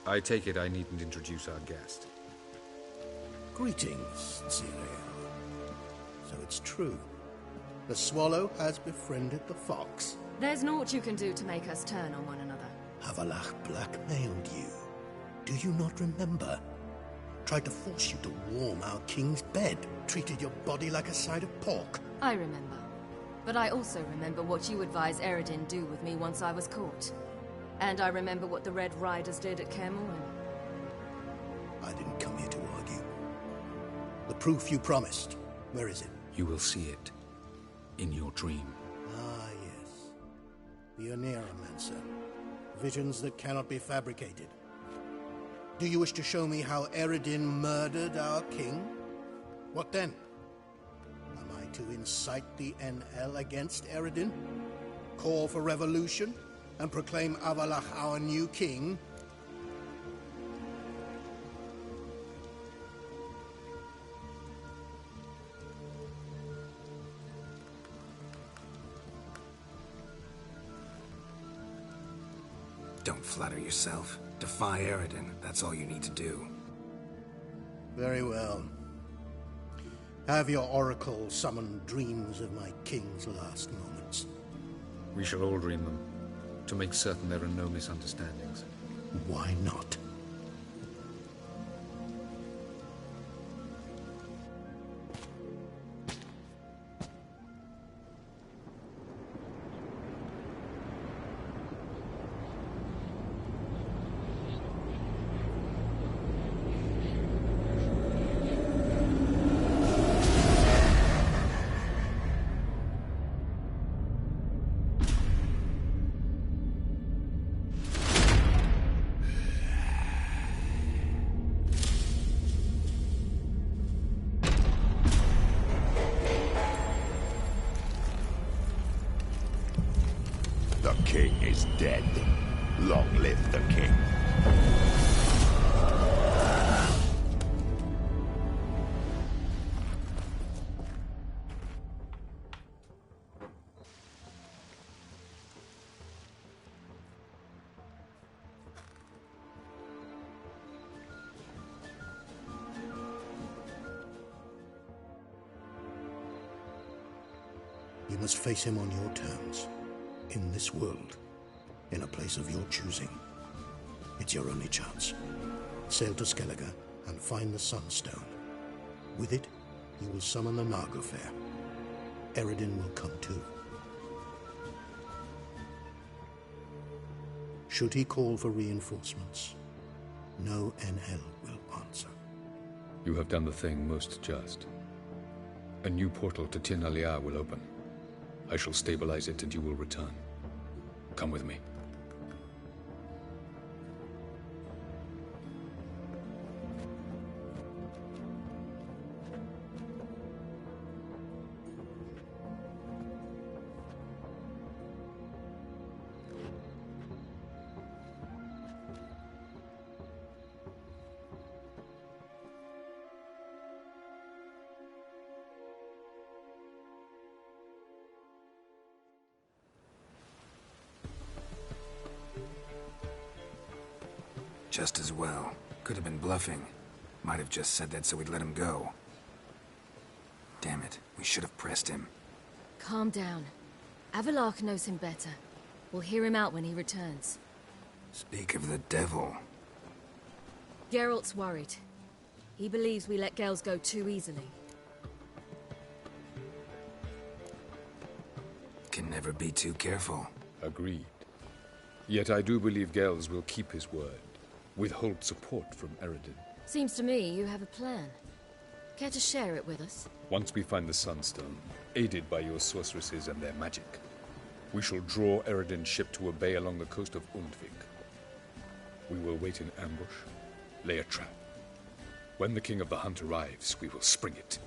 I take it I needn't introduce our guest. Greetings, Zirael. So it's true. The swallow has befriended the fox. There's naught you can do to make us turn on one another. Havalach blackmailed you. Do you not remember? Tried to force you to warm our king's bed. Treated your body like a side of pork. I remember. But I also remember what you advised Eredin do with me once I was caught. And I remember what the Red Riders did at Kaer Morhen. I didn't come here to argue. The proof you promised, where is it? You will see it. In your dream. Ah, yes. The Oneiromancer. Visions that cannot be fabricated. Do you wish to show me how Eredin murdered our king? What then? Am I to incite the NL against Eredin? Call for revolution? And proclaim Avalach our new king? Don't flatter yourself. Defy Eredin. That's all you need to do. Very well. Have your oracle summon dreams of my king's last moments. We shall all dream them, to make certain there are no misunderstandings. Why not? The king is dead. Long live the king. You must face him on your terms. In this world, in a place of your choosing. It's your only chance. Sail to Skellige and find the Sunstone. With it, you will summon the Naglfar. Eredin will come too. Should he call for reinforcements, no NL will answer. You have done the thing most just. A new portal to Tin Alia will open. I shall stabilize it and you will return. Come with me. Just as well. Could have been bluffing. Might have just said that so we'd let him go. Damn it, we should have pressed him. Calm down. Avalach knows him better. We'll hear him out when he returns. Speak of the devil. Geralt's worried. He believes we let Gels go too easily. Can never be too careful. Agreed. Yet I do believe Gels will keep his word. Withhold support from Eredin. Seems to me you have a plan. Care to share it with us? Once we find the Sunstone, aided by your sorceresses and their magic, we shall draw Eredin's ship to a bay along the coast of Undvik. We will wait in ambush, lay a trap. When the King of the Hunt arrives, we will spring it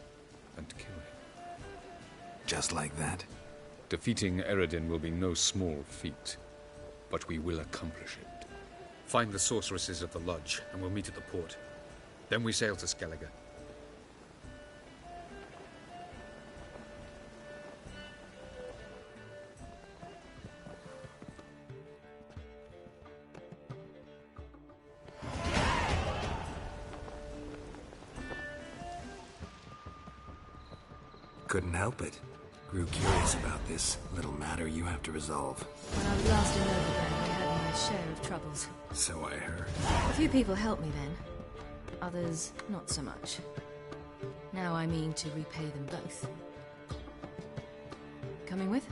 and kill him. Just like that? Defeating Eredin will be no small feat, but we will accomplish it. Find the sorceresses of the lodge, and we'll meet at the port. Then we sail to Skellige. couldn't help it. Grew curious about this little matter you have to resolve. When I was last in Overground, I had my share of troubles. So I heard. A few people helped me then. Others, not so much. Now I mean to repay them both. Coming with?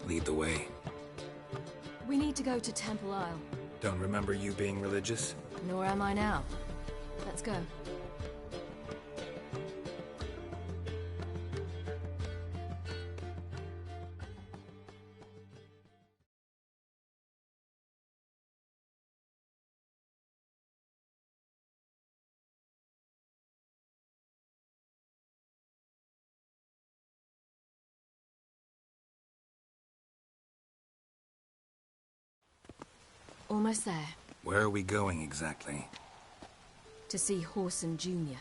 Lead the way. We need to go to Temple Isle. Don't remember you being religious? Nor am I now. Let's go. Almost there. Where are we going exactly? To see Whoreson Jr.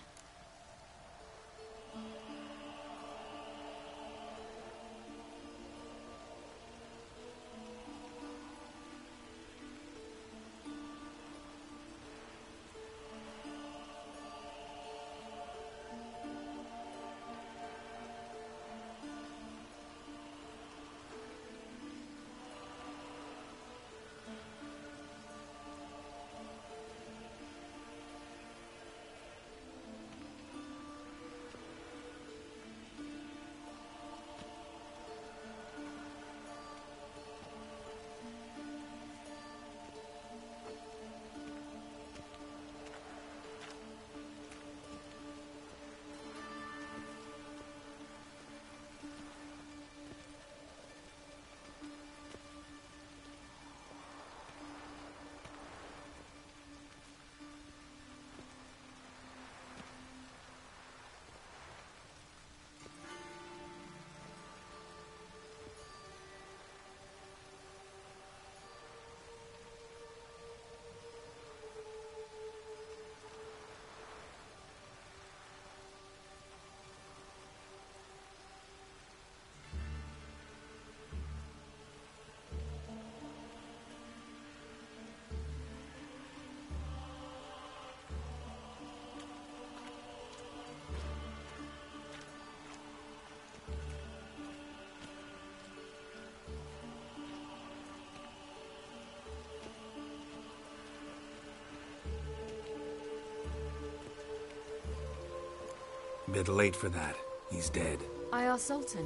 Bit late for that. He's dead. I asked Sultan,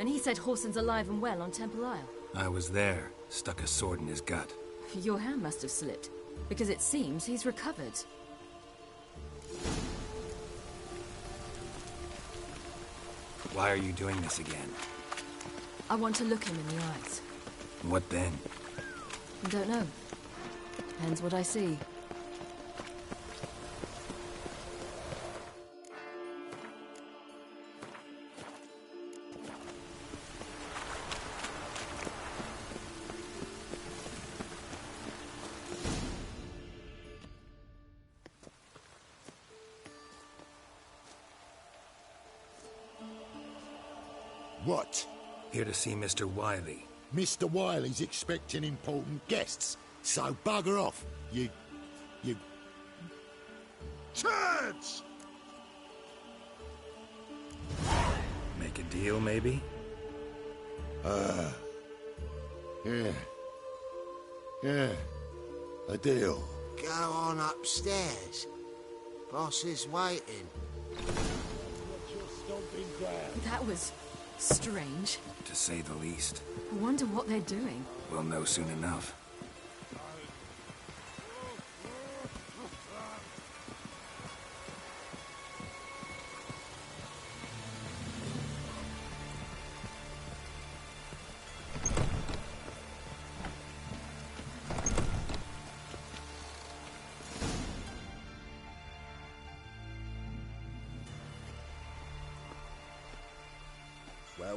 and he said Whoreson's alive and well on Temple Isle. I was there. Stuck a sword in his gut. Your hand must have slipped, because it seems he's recovered. Why are you doing this again? I want to look him in the eyes. What then? I don't know. Depends what I see. What? Here to see Mr. Wiley. Mr. Wiley's expecting important guests, so bugger off, you... Turds! Make a deal, maybe? Yeah. A deal. Go on upstairs. Boss is waiting. That was strange. To say the least. I wonder what they're doing. We'll know soon enough.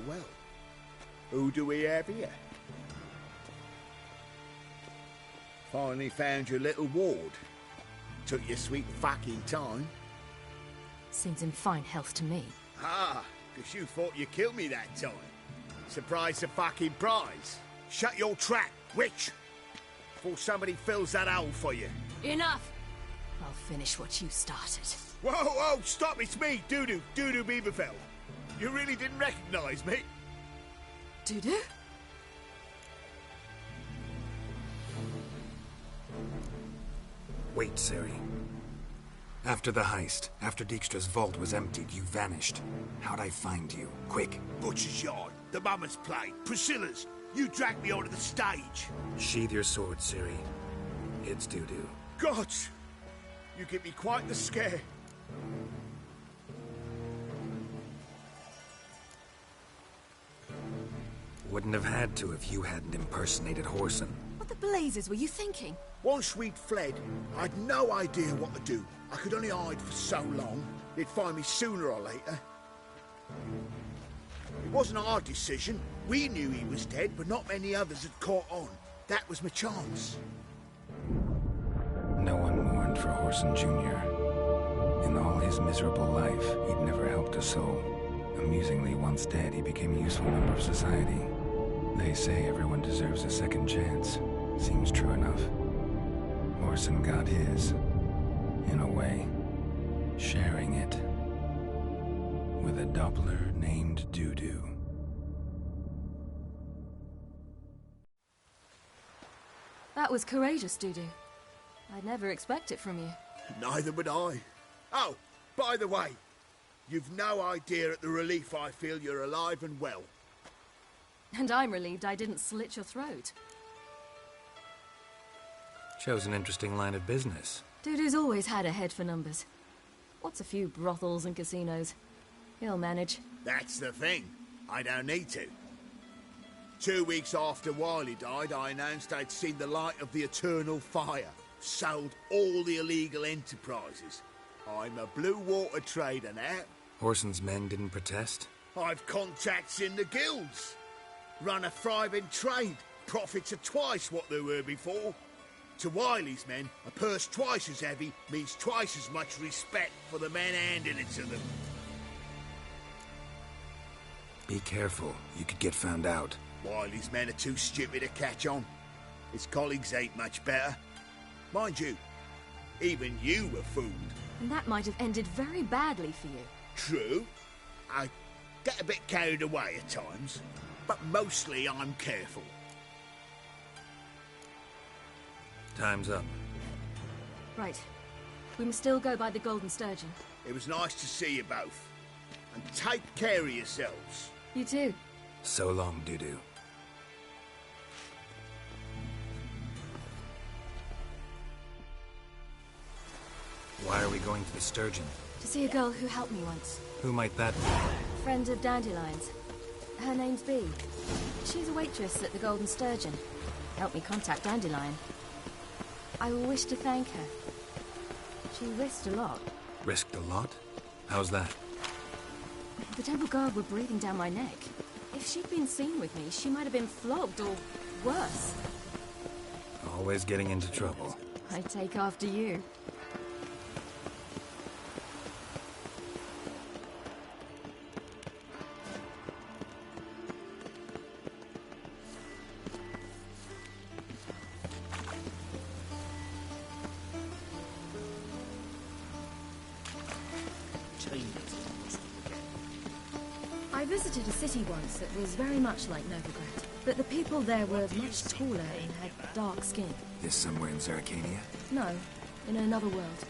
Well. Who do we have here? Finally found your little ward. Took your sweet fucking time. Seems in fine health to me. Ah, because you thought you killed me that time. Surprise the fucking prize. Shut your trap, witch! Before somebody fills that hole for you. Enough! I'll finish what you started. Whoa, whoa, stop, it's me, Dudu Beaverfell. You really didn't recognize me? Dudu? Wait, Ciri. After the heist, after Dijkstra's vault was emptied, you vanished. How'd I find you? Quick. Butcher's Yard, the Mama's Plate, Priscilla's. You dragged me onto the stage. Sheathe your sword, Ciri. It's Dudu. Gods! You give me quite the scare. Wouldn't have had to if you hadn't impersonated Whoreson. What the blazes were you thinking? Once we'd fled, I'd no idea what to do. I could only hide for so long. They'd find me sooner or later. It wasn't our decision. We knew he was dead, but not many others had caught on. That was my chance. No one mourned for Whoreson Jr. In all his miserable life, he'd never helped a soul. Amusingly, once dead, he became a useful member of society. They say everyone deserves a second chance. Seems true enough. Whoreson got his, in a way, sharing it with a Doppler named Dudu. That was courageous, Dudu. I'd never expect it from you. Neither would I. Oh, by the way, you've no idea at the relief I feel you're alive and well. And I'm relieved I didn't slit your throat. Shows an interesting line of business. Dudu's always had a head for numbers. What's a few brothels and casinos? He'll manage. That's the thing. I don't need to. 2 weeks after Wiley died, I announced I'd seen the light of the Eternal Fire. Sold all the illegal enterprises. I'm a blue water trader now. Whoreson's men didn't protest? I've contacts in the guilds. Run a thriving trade. Profits are twice what they were before. To Wiley's men, a purse twice as heavy means twice as much respect for the men handing it to them. Be careful. You could get found out. Wiley's men are too stupid to catch on. His colleagues ain't much better. Mind you, even you were fooled. And that might have ended very badly for you. True. I get a bit carried away at times, but mostly I'm careful. Time's up. Right. We must still go by the Golden Sturgeon. It was nice to see you both. And take care of yourselves. You too. So long, Dudu. Why are we going to the Sturgeon? To see a girl who helped me once. Who might that be? Friend of Dandelion's. Her name's Bee. She's a waitress at the Golden Sturgeon. Helped me contact Dandelion. I wish to thank her. She risked a lot. Risked a lot? How's that? The Temple Guard were breathing down my neck. If she'd been seen with me, she might have been flogged or worse. Always getting into trouble. I take after you. I visited a city once that was very much like Novigrad, but the people there were much taller and had dark skin. This somewhere in Zerrikania? No, in another world.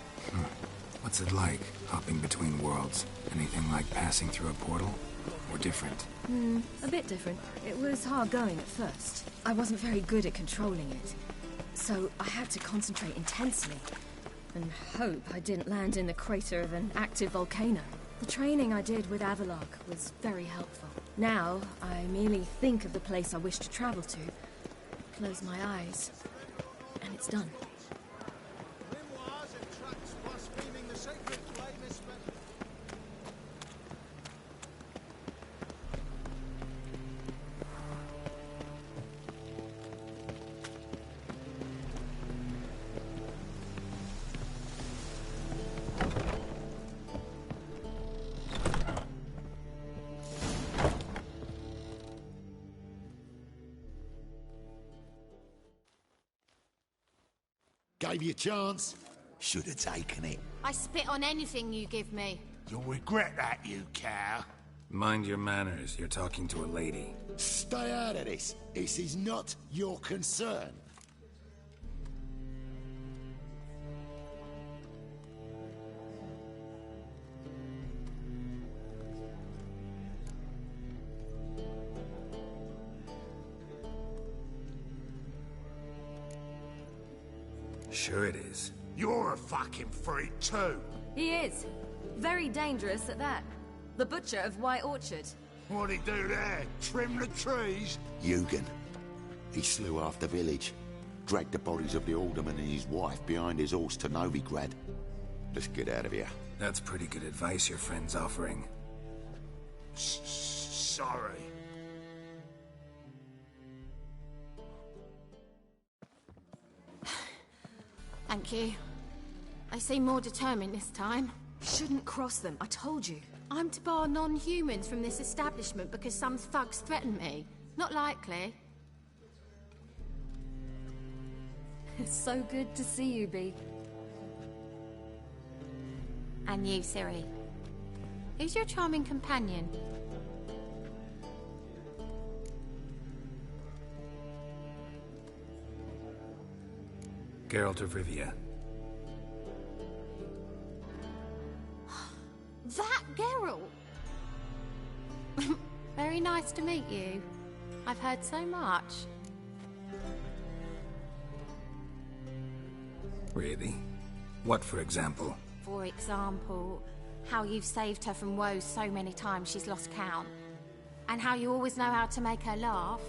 What's it like, hopping between worlds? Anything like passing through a portal? Or different? A bit different. It was hard going at first. I wasn't very good at controlling it, so I had to concentrate intensely and hope I didn't land in the crater of an active volcano. The training I did with Avallac'h was very helpful. Now, I merely think of the place I wish to travel to, close my eyes, and it's done. Gave you a chance. Should have taken it. I spit on anything you give me. You'll regret that, you cow. Mind your manners. You're talking to a lady. Stay out of this. This is not your concern. Sure it is. You're a fucking freak too. He is. Very dangerous at that. The butcher of White Orchard. What'd he do there? Trim the trees? Eugen. He slew half the village. Dragged the bodies of the alderman and his wife behind his horse to Novigrad. Let's get out of here. That's pretty good advice your friend's offering. Sorry. Thank you. They seem more determined this time. Shouldn't cross them, I told you. I'm to bar non-humans from this establishment because some thugs threaten me. Not likely. It's so good to see you, Bee. And you, Ciri. Who's your charming companion? Geralt of Rivia. That Geralt! Very nice to meet you. I've heard so much. Really? What, for example? For example, how you've saved her from woes so many times she's lost count. And how you always know how to make her laugh.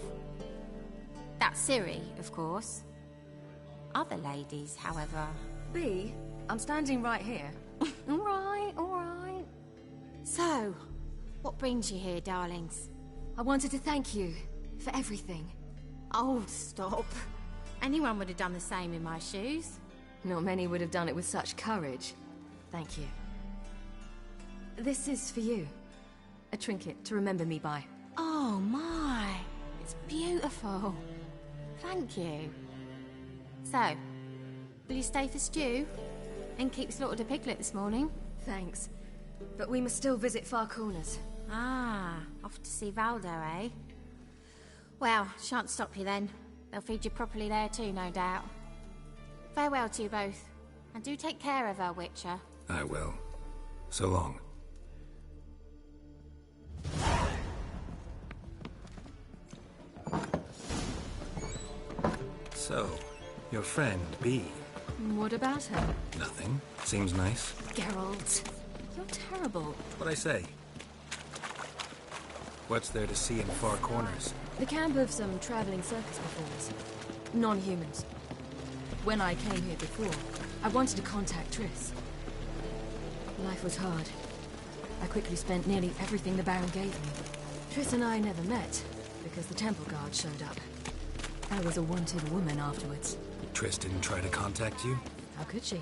That's Ciri, of course. Other ladies, however... Bee, I'm standing right here. All right. So, what brings you here, darlings? I wanted to thank you for everything. Oh, stop. Anyone would have done the same in my shoes. Not many would have done it with such courage. Thank you. This is for you. A trinket to remember me by. Oh, my. It's beautiful. Thank you. So, will you stay for stew? And keep slaughtered a piglet this morning? Thanks. But we must still visit Far Corners. Ah, off to see Valdo, eh? Well, shan't stop you then. They'll feed you properly there too, no doubt. Farewell to you both. And do take care of her, Witcher. I will. So long. So, your friend, Bee. What about her? Nothing. Seems nice. Geralt, you're terrible. What'd I say? What's there to see in Far Corners? The camp of some traveling circus performers. Non-humans. When I came here before, I wanted to contact Triss. Life was hard. I quickly spent nearly everything the Baron gave me. Triss and I never met, because the Temple Guard showed up. I was a wanted woman afterwards. Triss didn't try to contact you? How could she?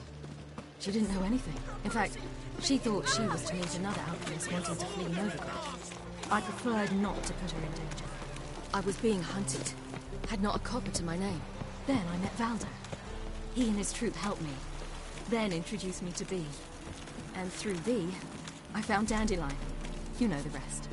She didn't know anything. In fact, she thought she was to meet another outlaw wanting to flee Novigrad. I preferred not to put her in danger. I was being hunted. Had not a copper to my name. Then I met Valdo. He and his troop helped me. Then introduced me to Bee. And through Bee, I found Dandelion. You know the rest.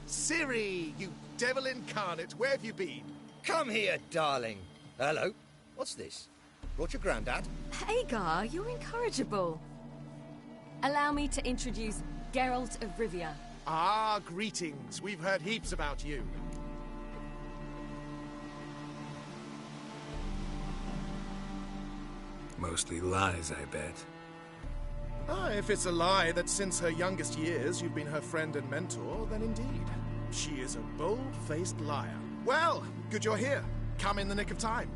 Ciri, you devil incarnate, where have you been? Come here, darling. Hello. What's this? Brought your granddad? Hagar, you're incorrigible. Allow me to introduce Geralt of Rivia. Ah, greetings. We've heard heaps about you. Mostly lies, I bet. Ah, if it's a lie that since her youngest years you've been her friend and mentor, then indeed. She is a bold-faced liar. Well, good you're here. Come in the nick of time.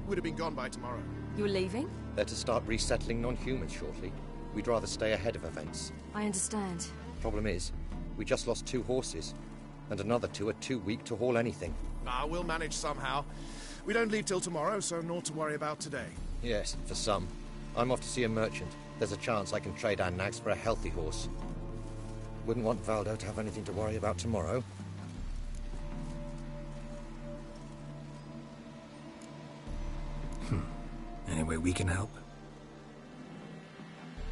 Would have been gone by tomorrow. You're leaving? They're to start resettling non-humans shortly. We'd rather stay ahead of events. I understand. Problem is, we just lost 2 horses, and another 2 are too weak to haul anything. Ah, we'll manage somehow. We don't leave till tomorrow, so naught to worry about today. Yes, for some. I'm off to see a merchant. There's a chance I can trade our nags for a healthy horse. Wouldn't want Valdo to have anything to worry about tomorrow. Any way we can help?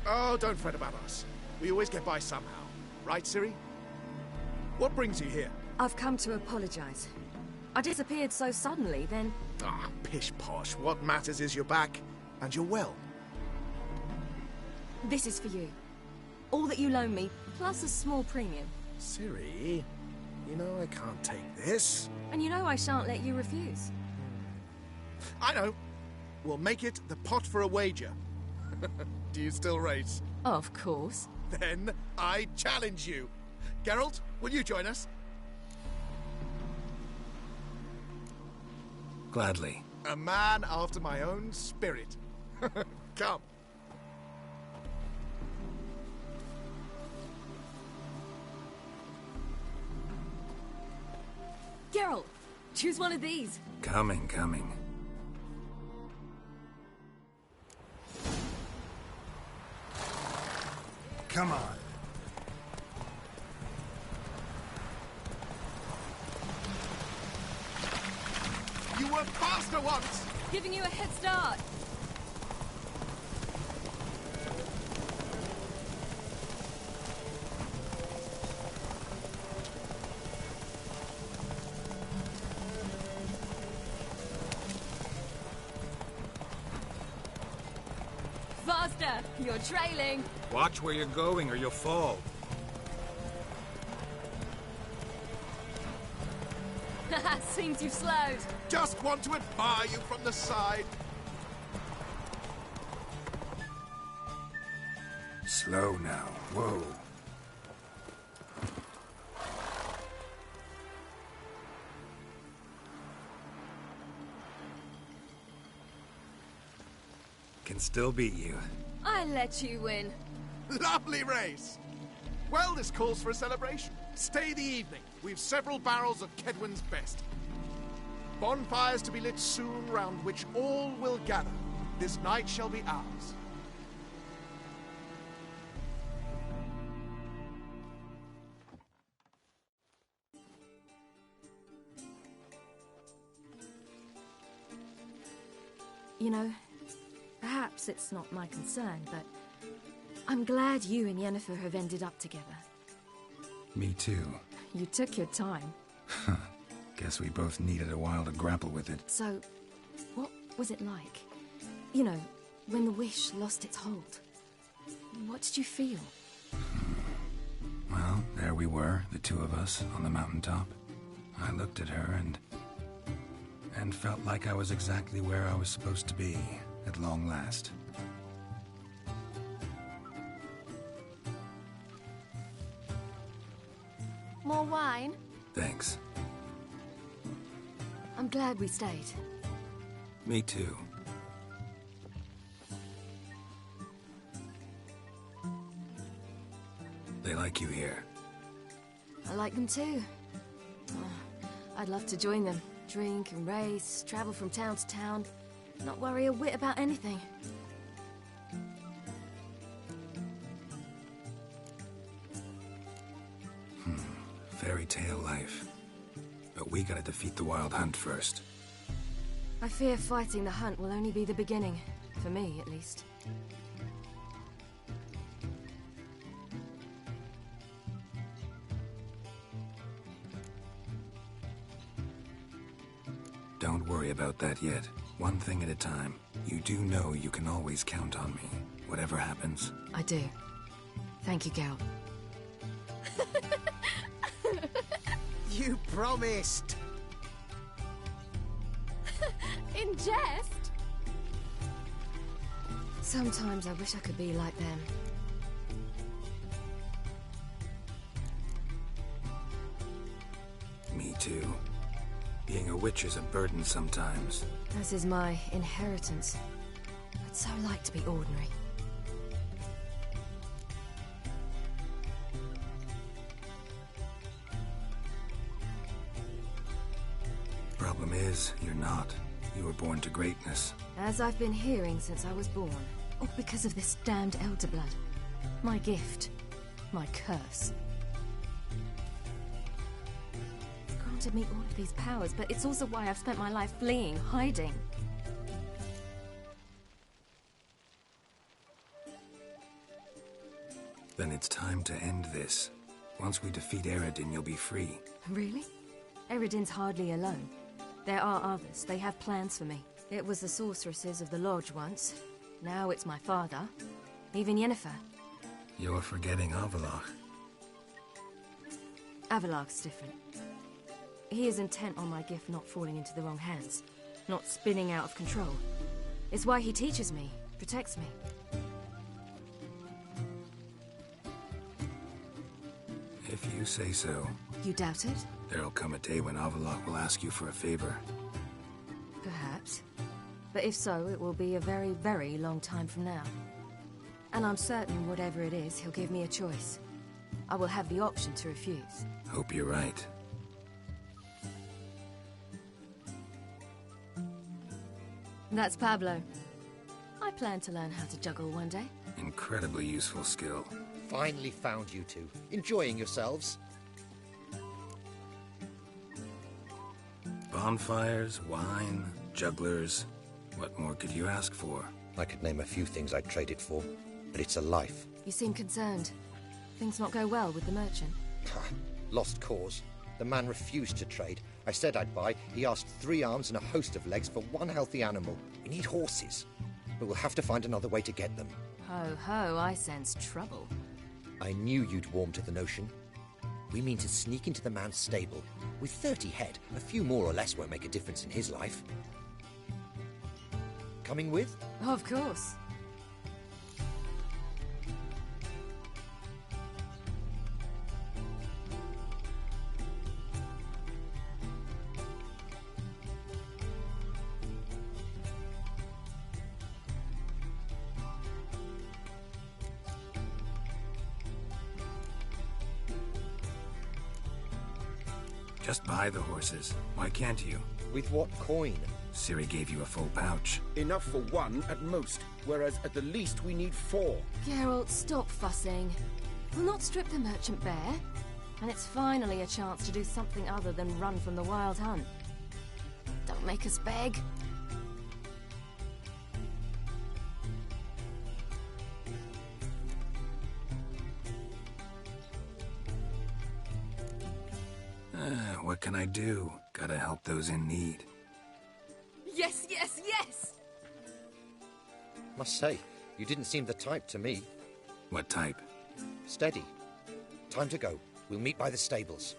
Oh, don't fret about us. We always get by somehow. Right, Ciri? What brings you here? I've come to apologize. I disappeared so suddenly, then... Ah, pish-posh. What matters is you're back, and you're well. This is for you. All that you loan me, plus a small premium. Ciri, you know I can't take this. And you know I shan't let you refuse. I know. We'll make it the pot for a wager. Do you still race? Of course. Then I challenge you. Geralt, will you join us? Gladly. A man after my own spirit. Come. Geralt, choose one of these. Coming. Come on. You were faster once! Giving you a head start. Faster! You're trailing. Watch where you're going or you'll fall. Seems you've slowed. Just want to admire you from the side. Slow now. Whoa. Can still beat you. I let you win. Lovely race. Well, this calls for a celebration. Stay the evening. We've several barrels of Kedwen's best. Bonfires to be lit soon, round which all will gather. This night shall be ours. You know, perhaps it's not my concern, but I'm glad you and Yennefer have ended up together. Me too. You took your time. Guess we both needed a while to grapple with it. So, what was it like? You know, when the wish lost its hold. What did you feel? Well, there we were, the two of us, on the mountaintop. I looked at her and felt like I was exactly where I was supposed to be, at long last. More wine? Thanks. I'm glad we stayed. Me too. They like you here. I like them too. Oh, I'd love to join them. Drink and race, travel from town to town. Not worry a whit about anything. Fairy tale life. But we gotta defeat the Wild Hunt first. I fear fighting the hunt will only be the beginning. For me, at least. Don't worry about that yet. One thing at a time. You do know you can always count on me, whatever happens. I do. Thank you, Geralt. You promised! In jest? Sometimes I wish I could be like them. Me too. Being a witch is a burden sometimes. As is my inheritance. I'd so like to be ordinary. Problem is, you're not. You were born to greatness. As I've been hearing since I was born. All because of this damned Elder Blood. My gift. My curse. It's granted me all of these powers, but it's also why I've spent my life fleeing, hiding. Then it's time to end this. Once we defeat Eredin, you'll be free. Really? Eredin's hardly alone. There are others. They have plans for me. It was the sorceresses of the Lodge once. Now it's my father. Even Yennefer. You're forgetting Avallac'h. Avallac'h's different. He is intent on my gift not falling into the wrong hands. Not spinning out of control. It's why he teaches me, protects me. If you say so. You doubt it? There'll come a day when Avallac'h will ask you for a favor. Perhaps. But if so, it will be a very, very long time from now. And I'm certain whatever it is, he'll give me a choice. I will have the option to refuse. Hope you're right. That's Pablo. I plan to learn how to juggle one day. Incredibly useful skill. Finally found you two. Enjoying yourselves? Bonfires, wine, jugglers. What more could you ask for? I could name a few things I'd trade it for, but it's a life. You seem concerned. Things not go well with the merchant. Lost cause. The man refused to trade. I said I'd buy. He asked 3 arms and a host of legs for 1 healthy animal. We need horses, but we'll have to find another way to get them. Ho ho, I sense trouble. I knew you'd warm to the notion. We mean to sneak into the man's stable. With 30 head, a few more or less won't make a difference in his life. Coming with? Of course. Just buy the horses. Why can't you? With what coin? Ciri gave you a full pouch. Enough for 1 at most, whereas at the least we need 4. Geralt, stop fussing. We'll not strip the merchant bare. And it's finally a chance to do something other than run from the Wild Hunt. Don't make us beg. What can I do? Gotta help those in need. Yes, yes, yes! Must say, you didn't seem the type to me. What type? Steady. Time to go. We'll meet by the stables.